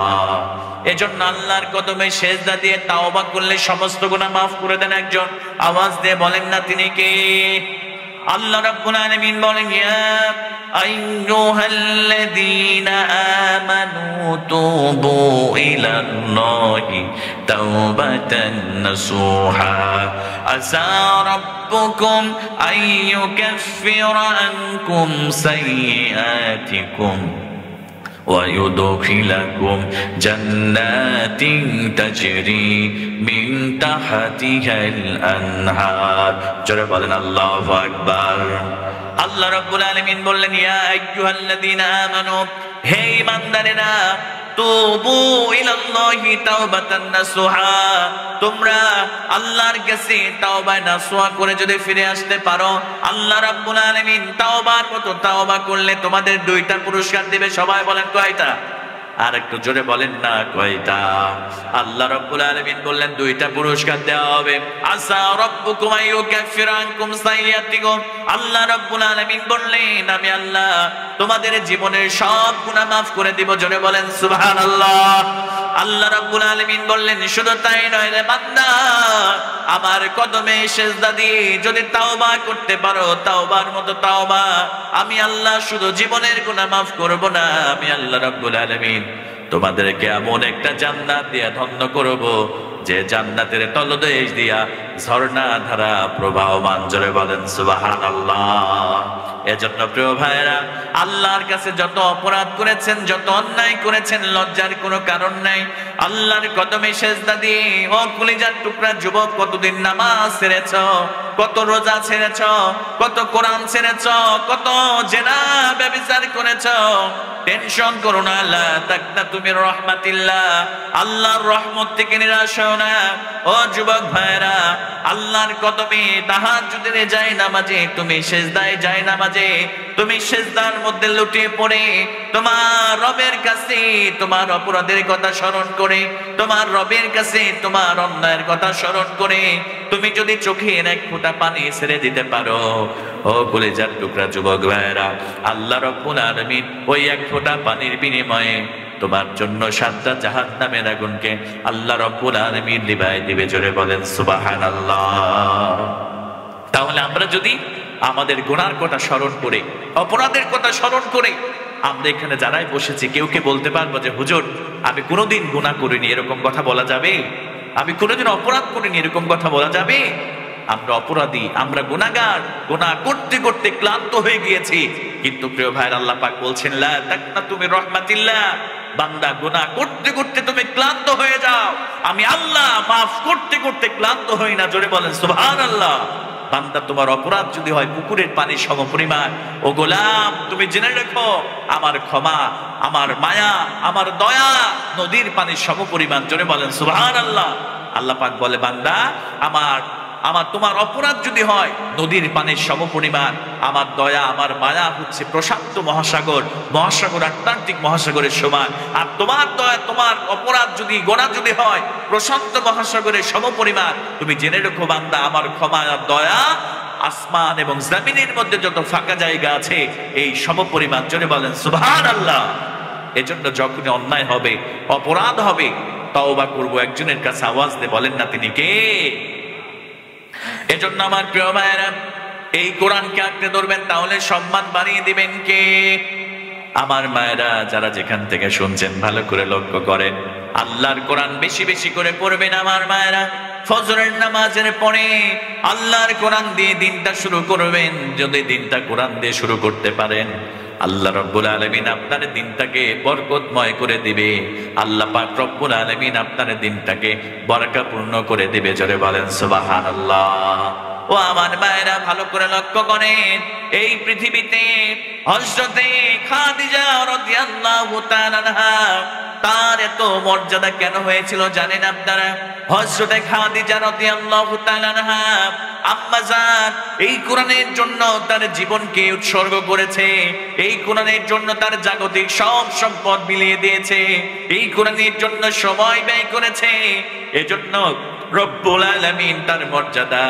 এজন্য আল্লাহর কদমে সিজদা দিয়ে তাওবা করলে সমস্ত গুনাহ মাফ করে দেন একজন। আওয়াজ দিয়ে বলেন না তিনি কে? আল্লাহ রাব্বুল আলামিন বলেন ইয়া আইয়ুহাল্লাযীনা আমানু তুবু ইলাল্লাহি তাওবাতান নাসুহা আসা রাব্বুকুম আইয়ুকাফফিরা আনকুম সাইয়্যাতিকুম ويدخلكم جنات تجري من تحتها الأنهار। জোরে বলেন আল্লাহু আকবার। আল্লাহ রাব্বুল আলামিন বললেন ইয়া আইয়ুহাল্লাযীনা আমানু, হে ঈমানদারেরা, তুবু ইলাল্লাহি তাওবাতান নাসুহা, তোমরা আল্লাহর কাছে তাওবা নাসুহা করে যদি ফিরে আসতে পারো, আল্লাহ রাব্বুল আলামিন তাওবার মতো তাওবা করলে তোমাদের দুইটা পুরস্কার দিবে। সবাই বলেন কয়টা? আর একটু জোরে বলেন না কয়টা? আল্লাহ রাব্বুল আলামিন বললেন দুইটা পুরস্কার দেওয়া হবে। আসা রাব্বুকুম আইয়ুকাফফিরা আনকুম সাইয়্যাতিকুম, আল্লাহ রাব্বুল আলামিন বললেন আমি আল্লাহ তোমাদের জীবনের সব গুনাহ মাফ করে দিব। জোরে বলেন সুবহানাল্লাহ। আল্লাহ রাব্বুল আলামিন বললেন শুধু তাই নয় রে বান্দা, আমার কদমে সিজদা দিয়ে যদি তাওবা করতে পারো, তাওবার মতো তাওবা, আমি আল্লাহ শুধু জীবনের গুনাহ মাফ করব না, আমি আল্লাহ রাব্বুল আলামিন তোমাদেরকে এমন একটা জান্নাত দিয়া ধন্য করব যে জান্নাতের তলদেশ দিয়া ঝর্ণা ধারা প্রবাহমান। জোরে বলেন সুবহানাল্লাহ। এজন্য প্রিয় ভাইরা, আল্লাহর কাছে যত অপরাধ করেছেন, যত অন্যায় করেছেন, লজ্জার কোনো কারণ নাই। আল্লাহর কদমে সিজদা দিয়ে ও কলিজার টুকরা যুবক কতদিন নামাজ ছেড়েছ, কত রোজা ছেড়েছ, কত কোরআন ছেড়েছ, কত জেনা ব্যভিচার করেছ। টেনশন করো না, লা তাকনাতু মির রাহমাতিল্লাহ, আল্লাহর রহমত থেকে নিরাশ হও না। ও যুবক ভাইরা, আল্লাহর কদমে তাহাজ্জুদের যায় নামাজে, তুমি সিজদায় যায় নামাজে, তুমি সিজদার মধ্যে লুটিয়ে পড়ে তোমার রবের কাছে তোমার অপরাধের কথা স্মরণ করে করে, তোমার রবের কাছে তোমার অন্যায়ের কথা স্মরণ করে তুমি যদি চোখের এক ফোঁটা পানি ছেড়ে দিতে পারো, ও কলিজার টুকরা যুবক ভাইয়েরা, আল্লাহ রাব্বুল আলামিন ওই এক ফোঁটা পানির বিনিময়ে তোমার জন্য 7টা জাহান্নামের আগুনকে আল্লাহ রাব্বুল আলামিন নিভায়ে দিবে। জোরে বলেন সুবহানাল্লাহ। তাহলে আমরা যদি আমাদের গুনার কথা স্মরণ করে, অপরাধের কথা স্মরণ করে, আমরা এখানে যারাই বসেছি কেউ কে বলতে পারবো যে হুজুর আমি কোনোদিন গুনাহ করিনি, এরকম কথা বলা যাবে? আমি কোনোদিন অপরাধ করিনি, এরকম কথা বলা যাবে? আমরা অপরাধী, আমরা গুনাহগার, গুনাহ করতে করতে ক্লান্ত হয়ে গিয়েছি। কিন্তু প্রিয় ভাইরা, আল্লাহ পাক বলছেন লা তাকনাতু মির রাহমাতিল্লাহ, বান্দা গুনাহ করতে করতে তুমি ক্লান্ত হয়ে যাও, আমি আল্লাহ মাফ করতে করতে ক্লান্ত হই না। জোরে বলেন সুবহানাল্লাহ। বান্দা তোমার অপরাধ যদি হয় পুকুরের পানির সমপরিমাণ, ও গোলাম তুমি জেনে রেখো আমার ক্ষমা, আমার মায়া, আমার দয়া নদীর পানির সমপরিমাণ। জোরে বলেন সুবহানাল্লাহ। আল্লাহ পাক বলে বান্দা আমার তোমার অপরাধ যদি হয় নদীর পানির সমপরিমাণ, আমার দয়া, আমার মায়া হচ্ছে প্রশান্ত মহাসাগর, আটলান্টিক মহাসাগরের সমান। আর তোমার দয়া, তোমার অপরাধ যদি, গুনাহ যদি হয় প্রশান্ত মহাসাগরের সমপরিমাণ, তুমি জেনে রেখো বান্দা আমার ক্ষমা আর দয়া আসমান এবং জমিনের মধ্যে যত ফাঁকা জায়গা আছে এই সমপরিমাণ। জোরে বলেন সুবহানাল্লাহ। এজন্য যখনই অন্যায় হবে, অপরাধ হবে, তওবা করব, একজনের কাছে আওয়াজ দিয়ে বলেন না তিনি কে? এজন্য আমার প্রিয় ভাইয়েরা, এই কোরআনকে আঁকড়ে ধরবেন, তাহলে সম্মান বাড়িয়ে দিবেন কে? আমার মায়েরা যারা যেখান থেকে শুনছেন ভালো করে লক্ষ্য করেন, আল্লাহর কোরআন বেশি বেশি করে পড়বেন। আমার মায়েরা ফজরের নামাজের পরে আল্লাহর কোরআন দিয়ে দিনটা শুরু করবেন। যদি দিনটা কোরআন দিয়ে শুরু করতে পারেন, আল্লাহ রাব্বুল আলামিন আপনার দিনটাকে বরকতময় করে দিবে। আল্লাহ পাক রব্বুল আলামিন আপনার দিনটাকে বরকতপূর্ণ করে দিবে। জোরে বলেন সুবহানাল্লাহ। ও আমার ভাইরা ভালো করে লক্ষ্য করেন, এই পৃথিবীতে হযরতে খাদিজা রাদিয়াল্লাহু তাআলা আনহা, তার এত মর্যাদা কেন হয়েছিল জানেন আপনারা? হযরতে খাদিজা রাদিয়াল্লাহু তাআলা আনহা আম্মা জান এই কোরআনের জন্য তার জীবনকে উৎসর্গ করেছে, এই কোরআনের জন্য তার জাগতিক সব সম্পদ বিলিয়ে দিয়েছে, এই কোরআনের জন্য সময় ব্যয় করেছে। এজন্য রব্বুল আলামিন তার মর্যাদা,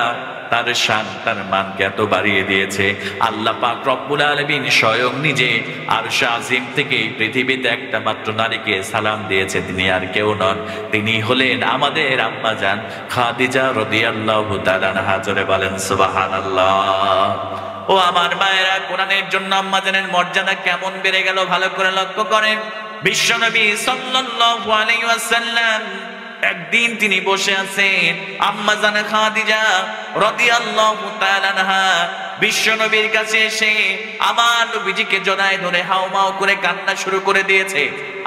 তার শান, তার মানকে এত বাড়িয়ে দিয়েছে। আল্লাহ পাক রব্বুল আলামিন স্বয়ং নিজে আরশ আজিম থেকে পৃথিবীতে একটা মাত্র নারীকে সালাম দিয়েছে, তিনি আর কেউ নন, তিনি হলেন আমাদের আম্মা জান খাদিজা রাদিয়াল্লাহু তাআলা আনহা। জোরে বলেন সুবহানাল্লাহ। ও আমার মায়েরা, কোরআনের জন্য আম্মা জানের মর্যাদা কেমন বেড়ে গেল ভালো করে লক্ষ্য করেন। বিশ্বনবী সাল্লাল্লাহু আলাইহি ওয়াসাল্লাম একদিন তিনি বসে আছেন, আম্মা জান খাদিজা রাদিয়াল্লাহু তাআলা আনহা বিশ্বনবীর কাছে এসে আমার নবীজিকে জড়ায় ধরে হাউমাউ করে কান্না শুরু করে দিয়েছে।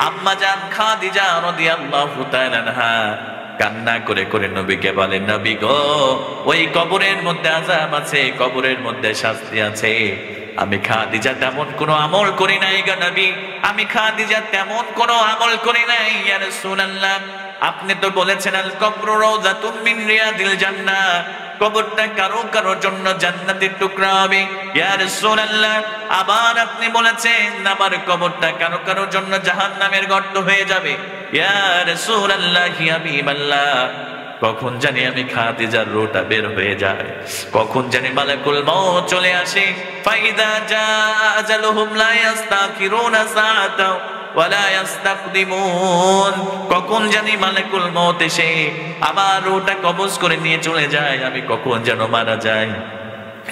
আম্মা জান খাদিজা রাদিয়াল্লাহু তাআলা আনহা কান্না করে করে নবীকে বলেন, নবী গো, ওই কবরের মধ্যে আযাব আছে, কবরের মধ্যে শাস্তি আছে। আমি খাদিজা তেমন কোনো আমল করি নাই গো নবী, আমি খাদিজা তেমন কোনো আমল করি নাই। ইয়া রাসূলুল্লাহ, আপনি তো বলেছেন আল কবরু রাউযাতুম মিন রিয়াদিল জান্নাহ, কবরটা কারো কারো জন্য জান্নাতের টুকরা হবে। ইয়া রাসূলুল্লাহ, আবার আপনি বলেছেন আমার কবরটা কারো কারো জন্য জাহান্নামের গর্ত হয়ে যাবে। ইয়া রাসূলুল্লাহ, ইয়া হাবিবাল্লাহ, কখন জানি আমি খাদিজার রূহটা বের হয়ে যায়, কখন জানি মালাকুল মউত চলে আসে। ফাইদা জা আজালুহুম লা ইস্তাখিরুনা সাআতাও ওয়ালা ইস্তাকদিমুন, কখন জানি মালাকুল মউত এসে আমার রূহটা কবজ করে নিয়ে চলে যায়, আমি কখন যেন মারা যাই।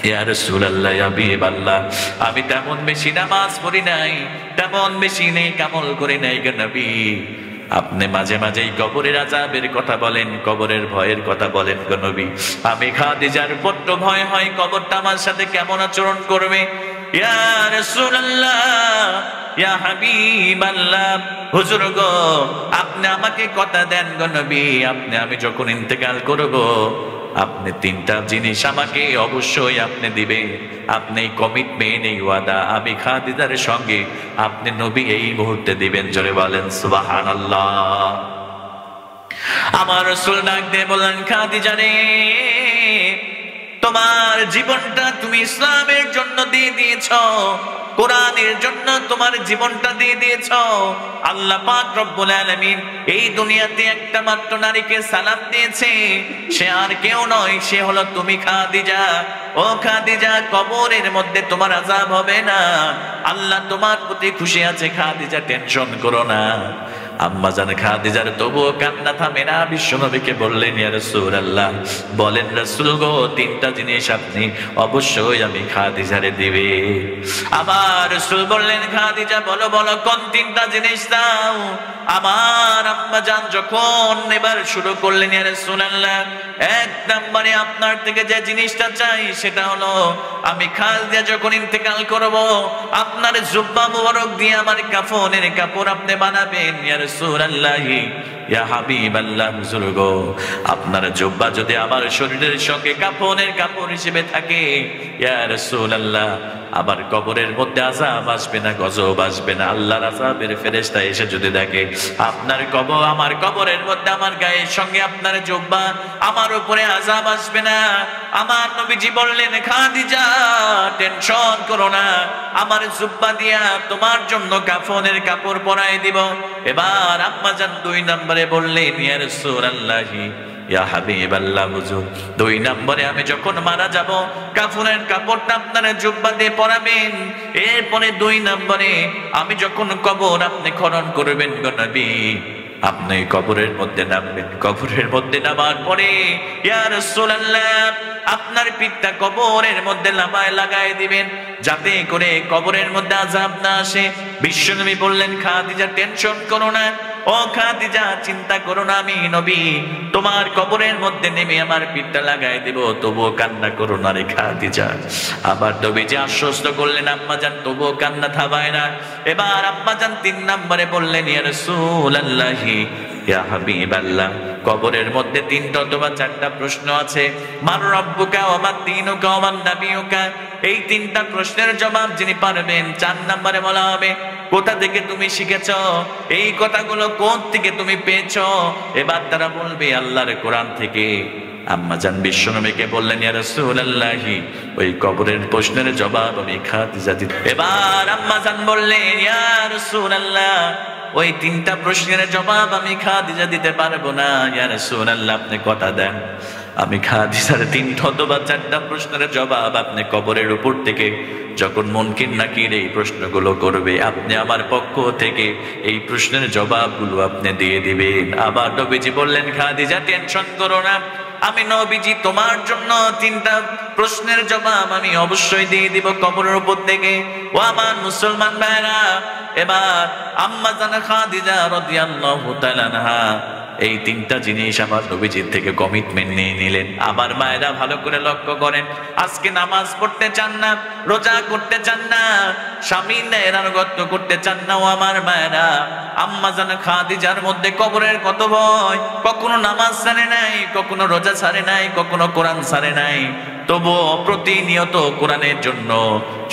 ইয়া রাসূলুল্লাহ, ইয়া হাবিবাল্লাহ, আমি তেমন বেশি নামাজ পড়ি নাই, তেমন বেশি নেক আমল করি নাই গো নবী, আপনি মাঝে মাঝেই কবরের আযাবের কথা বলেন, কবরের ভয়ের কথা বলেন গো নবী। আমি খাদিজার বড্ড ভয় হয় কবরটা আমার সাথে কেমন আচরণ করবে। ইয়া রাসূলুল্লাহ, ইয়া হাবিবাল্লাহ, হুজুর গো, আপনি আমাকে কথা দেন গো নবী, আমি যখন ইন্তেকাল করব, আপনি তিনটা জিনিস আমাকে অবশ্যই আপনি দিবেন। আপনি কমিটমেন্ট, এই ওয়াদা আমি খাদিজার সঙ্গে আপনি নবী এই মুহূর্তে দিবেন। জোরে বলেন সুবহানাল্লাহ। আমার রাসূল ডাক দিয়ে বললেন, খাদিজা রে, তোমার জীবনটা তুমি ইসলামের জন্য দিয়ে দিয়েছ, কোরআনের জন্য তোমার জীবনটা দিয়ে দিয়েছো। আল্লাহ পাক রব্বুল আলামিন এই দুনিয়াতে একটা মাত্র নারীকে সালাম দিয়েছে, সে আর কেউ নয়, সে হলো তুমি খাদিজা। ও খাদিজা, কবরের মধ্যে তোমার আযাব হবে না, আল্লাহ তোমার প্রতি খুশি আছে খাদিজা, টেনশন করো না। আম্মা জান খাদিজার তবুও কান্না থামে না। বিশ্বনবীকে বললেন, ইয়া রাসূলুল্লাহ, বলেন রাসূল গো, তিনটা জিনিস আপনি অবশ্যই আমি খাদিজারে দিবে। আবার রাসূল বললেন, খাদিজা বলো বলো কোন তিনটা জিনিস দাও। আমার আম্মা জান যখন এবার শুরু করলেন, ইয়া রাসূলুল্লাহ, এক নম্বরে আপনার থেকে যে জিনিসটা চাই সেটা হলো আমি খাদিজা যখন ইন্তেকাল করব, আপনার জুব্বা মুবারক দিয়ে আমার কাফনের কাপড় আপনি বানাবেন। ইয়া রাসূলুল্লাহ, ইয়া হাবিবাল্লাহ, হুজুর গো, আপনার জুব্বা যদি আমার শরীরের সঙ্গে কাফনের কাপড় হিসেবে থাকে, ইয়া রাসূলুল্লাহ, আবার কবরের মধ্যে আযাব আসবে না, গজব আসবে না। আল্লাহর আযাবের ফেরেশতা এসে যদি দেখে আপনার কবর, আমার কবরের মধ্যে আমার গায়ের সঙ্গে আপনার জুব্বা, আমার উপরে আযাব আসবে না। আমার নবীজি বললেন, খাদিজা টেনশন করো না, আমার জুব্বা দিয়া তোমার জন্য কাফনের কাপড় পরাই দিব। এবার আম্মা জান দুই নম্বরে বললেন, ইয়া রাসূলুল্লাহ, ইয়া হাবিবাল্লাহ, হুজুর, দুই নম্বরে আমি যখন মারা যাব কাফনের কাপড়টা আপনার জুব্বা দিয়ে পরাবেন। এরপরে দুই নম্বরে আমি যখন কবর আপনি খনন করবেন গো নবী, আপনি কবরের মধ্যে নামবেন। কবরের মধ্যে নামার পরে ইয়া রাসূলুল্লাহ, আপনার পিঠটা কবরের মধ্যে লাগায় দিবেন, যাতে করে কবরের মধ্যে আযাব না আসে। বিশ্বনবী বললেন, খাদিজা টেনশন করো না, ও খাদিজা চিন্তা করো না, আমি নবী তোমার কবরের মধ্যে নেমে আমার পিঠটা লাগাই দেব, তবুও কান্না করো না রে খাদিজা। আবার নবীজি আশ্বস্ত করলেন আম্মা জান, তবুও কান্না থামায় না। এবার আম্মা জান তিন নম্বরে বললেন, ইয়া রাসূলুল্লাহ, ইয়া হাবিবাল্লাহ, কবরের মধ্যে তিনটা অথবা চারটা প্রশ্ন আছে। মান রাব্বুকা ওয়া মা দীনুকা ওয়া মান নাবিয়ুকা, এই তিনটা প্রশ্নের জবাব যিনি পারবেন, চার নম্বরে বলা হবে কোথা থেকে তুমি শিখেছ, এই কথাগুলো কোথা থেকে তুমি পেয়েছো। এবার তারা বলবে আল্লাহর কোরআন থেকে। আম্মা জান বিশ্বনবীকে বললেন, ইয়া রাসূলুল্লাহ, ওই কবরের প্রশ্নের জবাব আমি খাদিজা দিতে। এবার আম্মা জান বললেন, ইয়া রাসূলুল্লাহ, ওই তিনটা প্রশ্নের জবাব আমি খাদিজা দিতে পারবো না। ইয়া রাসূলুল্লাহ, আপনি কথা দেন, আমি খাদিজার তিনটা অথবা চারটা প্রশ্নের জবাব আপনি কবরের উপর থেকে যখন মুনকির নাকির এই প্রশ্নগুলো করবে, আপনি আমার পক্ষ থেকে এই প্রশ্নের জবাবগুলো আপনি দিয়ে দিবেন। আবার নবীজি বললেন, খাদিজা টেনশন করো না, আমি নবীজি তোমার জন্য তিনটা প্রশ্নের জবাব আমি অবশ্যই দিয়ে দিব কবরের উপর থেকে। ও আমার মুসলমান ভাইরা, এবার আম্মা জান খাদিজা রাদিয়াল্লাহু তাআলা আনহা এই তিনটা জিনিস আমার নবীজির থেকে কমিটমেন্ট নিয়ে নিলেন। আমার মায়েরা ভালো করে লক্ষ্য করেন, আজকে নামাজ পড়তে চান না, রোজা করতে চান না, স্বামীর ন্যায় আনুগত্য করতে চান না। ও আমার মায়েরা, আম্মা জান খাদিজার মধ্যে কবরের কত ভয়, কখনো নামাজ ছাড়ে নাই, কখনো রোজা ছাড়ে নাই, কখনো কোরআন ছাড়ে নাই, তবুও প্রতিনিয়ত কোরআনের জন্য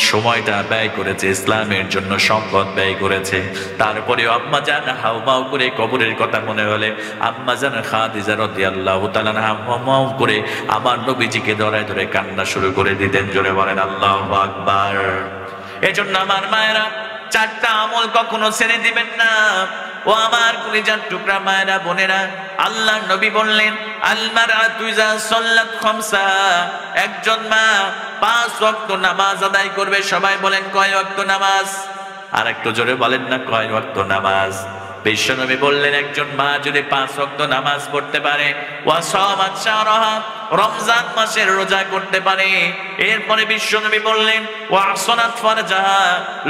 সময়টা ব্যয় করেছে, ইসলামের জন্য সম্পদ ব্যয় করেছে। তারপরেও আম্মা জান হাউমাউ করে কবরের কথা মনে হলে আম্মা জান খাদিজা রাদিয়াল্লাহু তাআলা হাউমাউ করে আমার নবীজিকে ধরে ধরে কান্না শুরু করে দিতেন। জোরে বলেন আল্লাহু আকবার। এজন্য আমার মায়েরা, চারটা আমল কখনো ছেড়ে দিবেন না। ও আমার কলিজার টুকরা মায়েরা, বোনেরা, আল্লাহর নবী বললেন, আল মারআতু ইযা সাল্লাত খামসা, একজন মা 5 ওয়াক্ত নামাজ আদায় করবে। সবাই বলেন কয় ওয়াক্ত নামাজ? আর একটু জোরে বলেন না, কয় ওয়াক্ত নামাজ? বিশ্বনবী বললেন, একজন মা যদি 5 ওয়াক্ত নামাজ পড়তে পারে, ওয়া সামাত শাহরাহা, রমজান মাসের রোজা করতে পারে। এরপরে বিশ্বনবী বললেন, ওয়া আহসানাত ফারজাহা,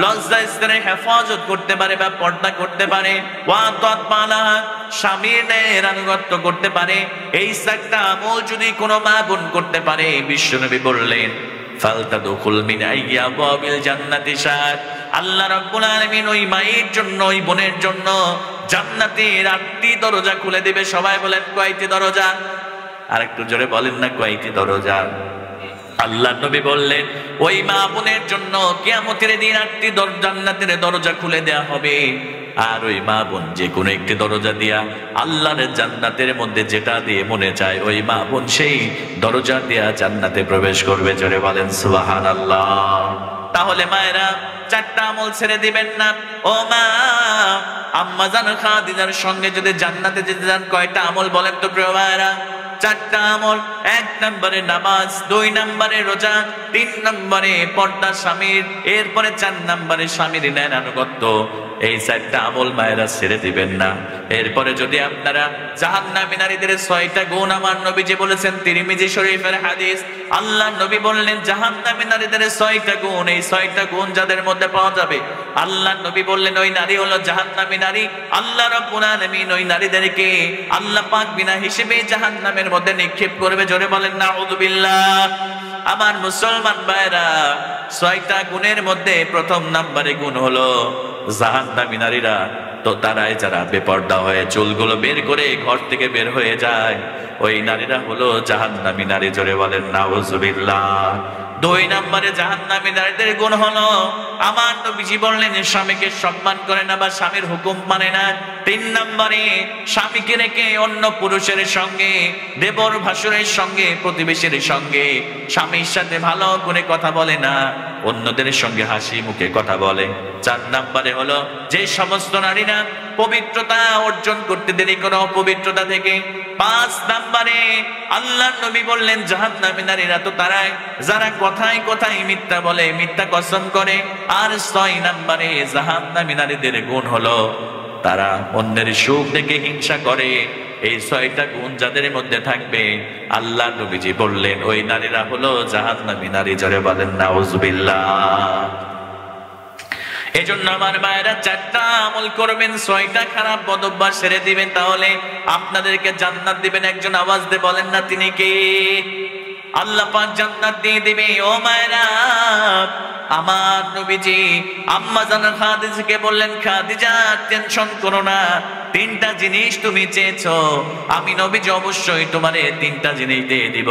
লজ্জা স্থানে হেফাজত করতে পারে বা পর্দা করতে পারে, ওয়া আতাত মালাহা, স্বামীর ন্যায় আনুগত্য করতে পারে। এই চারটা আমল যদি কোনো মা বোন করতে পারে, বিশ্বনবী বললেন, ফালতাদখুল মিন আইয়াবিল জান্নাতি শাদ, আল্লাহ রাব্বুল আলামিন ওই মায়ের জন্য, ওই বোনের জন্য জান্নাতের 8টি দরজা খুলে দিবে। সবাই বলেন কয়টি দরজা? আর একটু জোরে বলেন না, কয়টি দরজা? আল্লাহ নবী বললেন, ওই মা বোনের জন্য কিয়ামতের দিন 8টি জান্নাতের দরজা খুলে দেয়া হবে। আর ওই মা বোন যে কোনো একটি দরজা দিয়া আল্লাহর জান্নাতের মধ্যে যেটা দিয়ে মনে চায়, ওই মা বোন সেই দরজা দিয়া জান্নাতে প্রবেশ করবে। জোরে বলেন সুবহানাল্লাহ। তাহলে মায়েরা চারটা আমল ছেড়ে দিবেন না। ও মা, আম্মা জান খাদিজার সঙ্গে যদি জান্নাতে যেতে চান কয়টা আমল বলেন তো প্রিয় ভাইরা? চারটা আমল। 1 নম্বরে নামাজ, 2 নম্বরে রোজা, 3 নম্বরে পর্দা স্বামীর, এরপরে 4 নম্বরে স্বামীর ন্যায় আনুগত্য। এই 4টা আমল মায়েরা ছেড়ে দিবেন না। এরপরে যদি আপনারা জাহান্নামী নারীদের 6টা গুণ আমার নবীজি বলেছেন, তিরমিজি শরীফের হাদিস, আল্লাহ নবী বললেন জাহান্নামী নারীদের 6টা গুণ, এই 6টা গুণ যাদের মধ্যে পাওয়া যাবে আল্লাহ নবী বললেন ওই নারী হলো জাহান্নামী নারী। আল্লাহ রাব্বুল আলামিন ওই নারীদেরকে আল্লাহ পাক বিনা হিসেবে জাহান্নামের মধ্যে নিক্ষেপ করবে। জোরে বলেন নাউযুবিল্লাহ। আমার মুসলমান ভাইরা, 6টা গুণের মধ্যে প্রথম নম্বরে গুণ হলো জাহান্নামী নারীরা তো তারাই যারা বেপর্দা হয়ে চুলগুলো বের করে ঘর থেকে বের হয়ে যায়, ওই নারীরা হলো জাহান্নামী নারী। জোরে বলেন নাউযুবিল্লাহ। 2 নম্বরে জাহান্নামী নারীদের গুণ হলো আমার নবীজি বললেন স্বামীকে সম্মান করে না বা স্বামীর হুকুম মানে না। 3 নম্বরে স্বামীকে রেখে অন্য পুরুষের সঙ্গে, দেবর ভাসুরের সঙ্গে, প্রতিবেশীর সঙ্গে স্বামীর সাথে ভালো করে কথা বলে না, অন্যদের সঙ্গে হাসি মুখে কথা বলে। 4 নম্বরে হলো যে সমস্ত নারীরা পবিত্রতা অর্জন করতে দেরি করে অপবিত্রতা থেকে। 5 নম্বরে আল্লাহ নবী বললেন জাহান্নামী নারীরা তো তারাই যারা কথায় কথায় মিথ্যা বলে, মিথ্যা কসম করে। আর 6 নম্বরে জাহান্নামী নারীদের গুণ হলো তারা অন্যের সুখ দেখে হিংসা করে। এই 6টা গুণ যাদের মধ্যে থাকবে আল্লাহ নবীজি বললেন ওই নারীরা হলো জাহান্নামী নারী। জোরে বলেন নাউযুবিল্লাহ। এজন্য আমার মায়েরা 4টা আমল করবেন, 6টা খারাপ বদঅভ্যাস ছেড়ে দিবেন, তাহলে আপনাদেরকে জান্নাত দিবেন। একজন আওয়াজ দিয়ে বলেন না তিনি কে? আল্লাহ পাক জান্নাত দিয়ে দিবে। ও মায়েরা, আমার নবীজি আম্মা জান খাদিজাকে বললেন খাদিজা টেনশন করো না, 3টা জিনিস তুমি চেয়েছো, আমি নবীজি অবশ্যই তোমারে 3টা জিনিস দিয়ে দিব।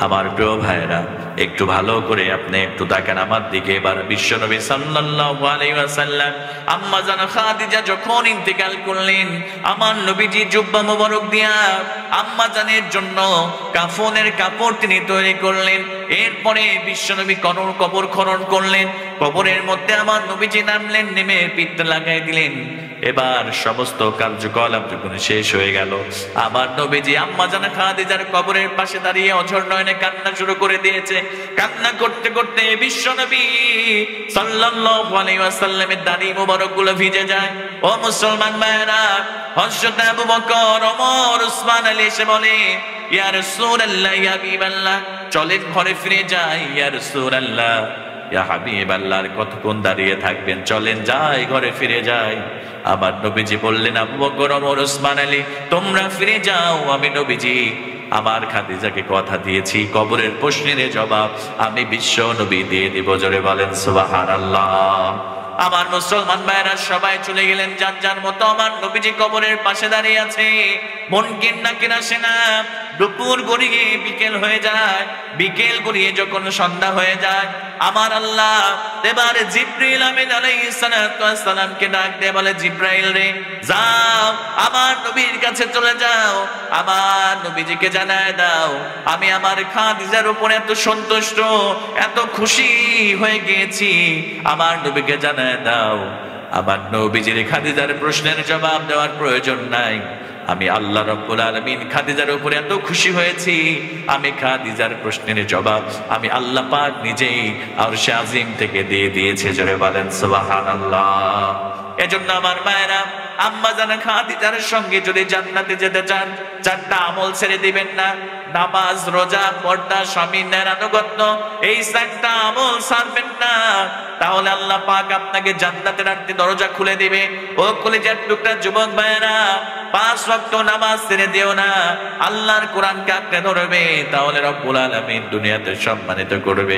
আমার প্রিয় ভাইরা, একটু ভালো করে আপনি একটু তাকান আমার দিকে। এবার বিশ্বনবী সাল্লাল্লাহু আলাইহি ওয়াসাল্লাম আম্মা জান খাদিজা যখন ইন্তেকাল করলেন, আমার নবীজি জুব্বা মোবারক দিয়া আম্মা জানের জন্য কাফনের কাপড় তিনি তৈরি করলেন। এরপরে বিশ্বনবী কবর খনন করলেন, কবরের মধ্যে আমার নবীজি নামলেন, নেমে পিঠ লাগাই দিলেন। এবার সমস্ত কার্যকলাপ যখন শেষ হয়ে গেল, আমার নবীজি আম্মা জান খাদিজার কবরের পাশে দাঁড়িয়ে অঝর নয়নে কান্না শুরু করে দিয়েছে। কান্না করতে করতে বিশ্বনবী সাল্লাল্লাহু আলাইহি ওয়াসাল্লামের দাড়ি মোবারক গুলো ভিজে যায়। ও মুসলমান ভাইরা, হযরত আবু বকর, ওমর, উসমান আলী এসে বলে ইয়া রাসূলুল্লাহ, ইয়া হাবিবাল্লাহ, চলেন ঘরে ফিরে যাই। ইয়া রাসূলুল্লাহ, ইয়া হাবিবাল্লাহ, কতক্ষণ দাঁড়িয়ে থাকবেন, চলেন যাই, ঘরে ফিরে যাই। আমার নবীজি বললেন আবু বকর, ওমর, উসমান আলী, তোমরা ফিরে যাও, আমি নবীজি আমার খাদিজাকে কথা দিয়েছি, কবরের প্রশ্নের জবাব আমি বিশ্ব নবী দিয়ে দিব। জোরে বলেন সুবহানাল্লাহ। আমার মুসলমান ভাইরা সবাই চলে গেলেন যার যার মতো। আমার নবীজি কবরের পাশে দাঁড়িয়ে আছে, মন কিনা কিনা সেনা। দুপুর গড়িয়ে বিকেল হয়ে যায়, বিকেল গড়িয়ে যখন সন্ধ্যা হয়ে যায়, আমার আল্লাহ এবার জিবরিল আমিন আলাইহিস সালাতু ওয়াস সালামকে ডাক দিয়ে বলে জিবরাইল রে, যাও আমার নবীর কাছে চলে যাও, আমার নবীজিকে জানায় দাও আমি আমার খাদিজার উপরে এত সন্তুষ্ট, এত খুশি হয়ে গিয়েছি, আমার নবীকে জানায় দাও আমার নবীজির খাদিজার প্রশ্নের জবাব দেওয়ার প্রয়োজন নাই, আমি আল্লাহ রাব্বুল আলামিন খাদিজার উপরে এত খুশি হয়েছি, আমি খাদিজার প্রশ্নের জবাব আমি আল্লাহ পাক নিজেই আরশে আজিম থেকে দিয়ে দিয়েছে। জোরে বলেন সুবহানাল্লাহ। এজন্য আমার মায়েরা, আম্মা জান খাদিজার সঙ্গে যদি জান্নাতে যেতে চান 4টা আমল ছেড়ে দিবেন না। নামাজ, রোজা, পর্দা, স্বামীর ন্যায় আনুগত্য, এই 4টা আমল ছাড়বেন না, তাহলে আল্লাহ পাক আপনাকে জান্নাতের 8টি দরজা খুলে দিবে। ও কলিজার টুকরা যুবক ভাইয়েরা, 5 ওয়াক্ত নামাজ ছেড়ে দিও না, আল্লাহর কোরআনকে আঁকড়ে ধরবে, তাহলে রব্বুল আলামিন দুনিয়াতে সম্মানিত করবে।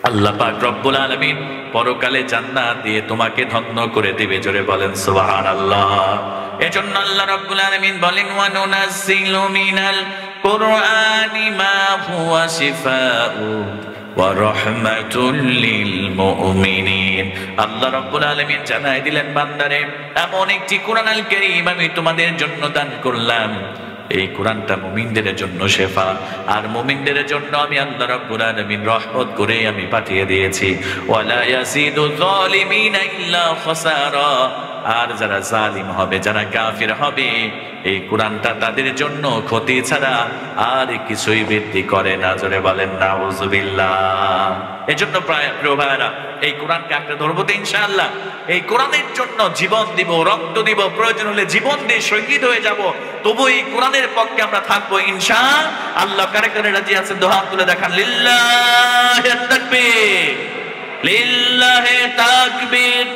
আল্লাহ পাক রব্বুল আলামিন পরকালে জান্নাত দিয়ে তোমাকে ধন্য করে দিবে। জোরে বলেন সুবহানাল্লাহ। এজন্য আল্লাহ রব্বুল আলামিন বলেন ওয়া নুনাজ্জিলু মিনাল কুরআনি মা হুয়া শিফাউ ওয়া রাহমাতুল লিল মুমিনিন। আল্লাহ রাব্বুল আলামিন জানাই দিলেন বান্দারে, এমন একটি কোরআনুল কারীম আমি তোমাদের জন্য দান করলাম এই কোরআনটা মুমিনদের জন্য শেফা, আর মুমিনদের জন্য আমি আল্লাহ রাব্বুল আলামিন রহমত করে আমি পাঠিয়ে দিয়েছি। ওয়ালা ইয়াজিদু যালিমিনা ইল্লা খাসারা, আর যারা জালিম হবে, যারা কাফির হবে, এই কোরআনটা তাদের জন্য ক্ষতি ছাড়া আর কিছুই বৃদ্ধি করে না। জোরে বলেন নাউজুবিল্লাহ। এজন্য প্রিয় ভাইরা, এই কোরআনকে আঁকড়ে ধরবো তো ইনশাআল্লাহ। এই কোরআনের জন্য জীবন দিব, রক্ত দিব, প্রয়োজন হলে জীবন দিয়ে শহীদ হয়ে যাব, তবু এই কোরআনের পক্ষে আমরা থাকবো ইনশাআল্লাহ। কারে কারে রাজি আছেন দুহাত তুলে দেখান। লিল্লাহি তাকবীর, লিল্লাহি তাকবীর।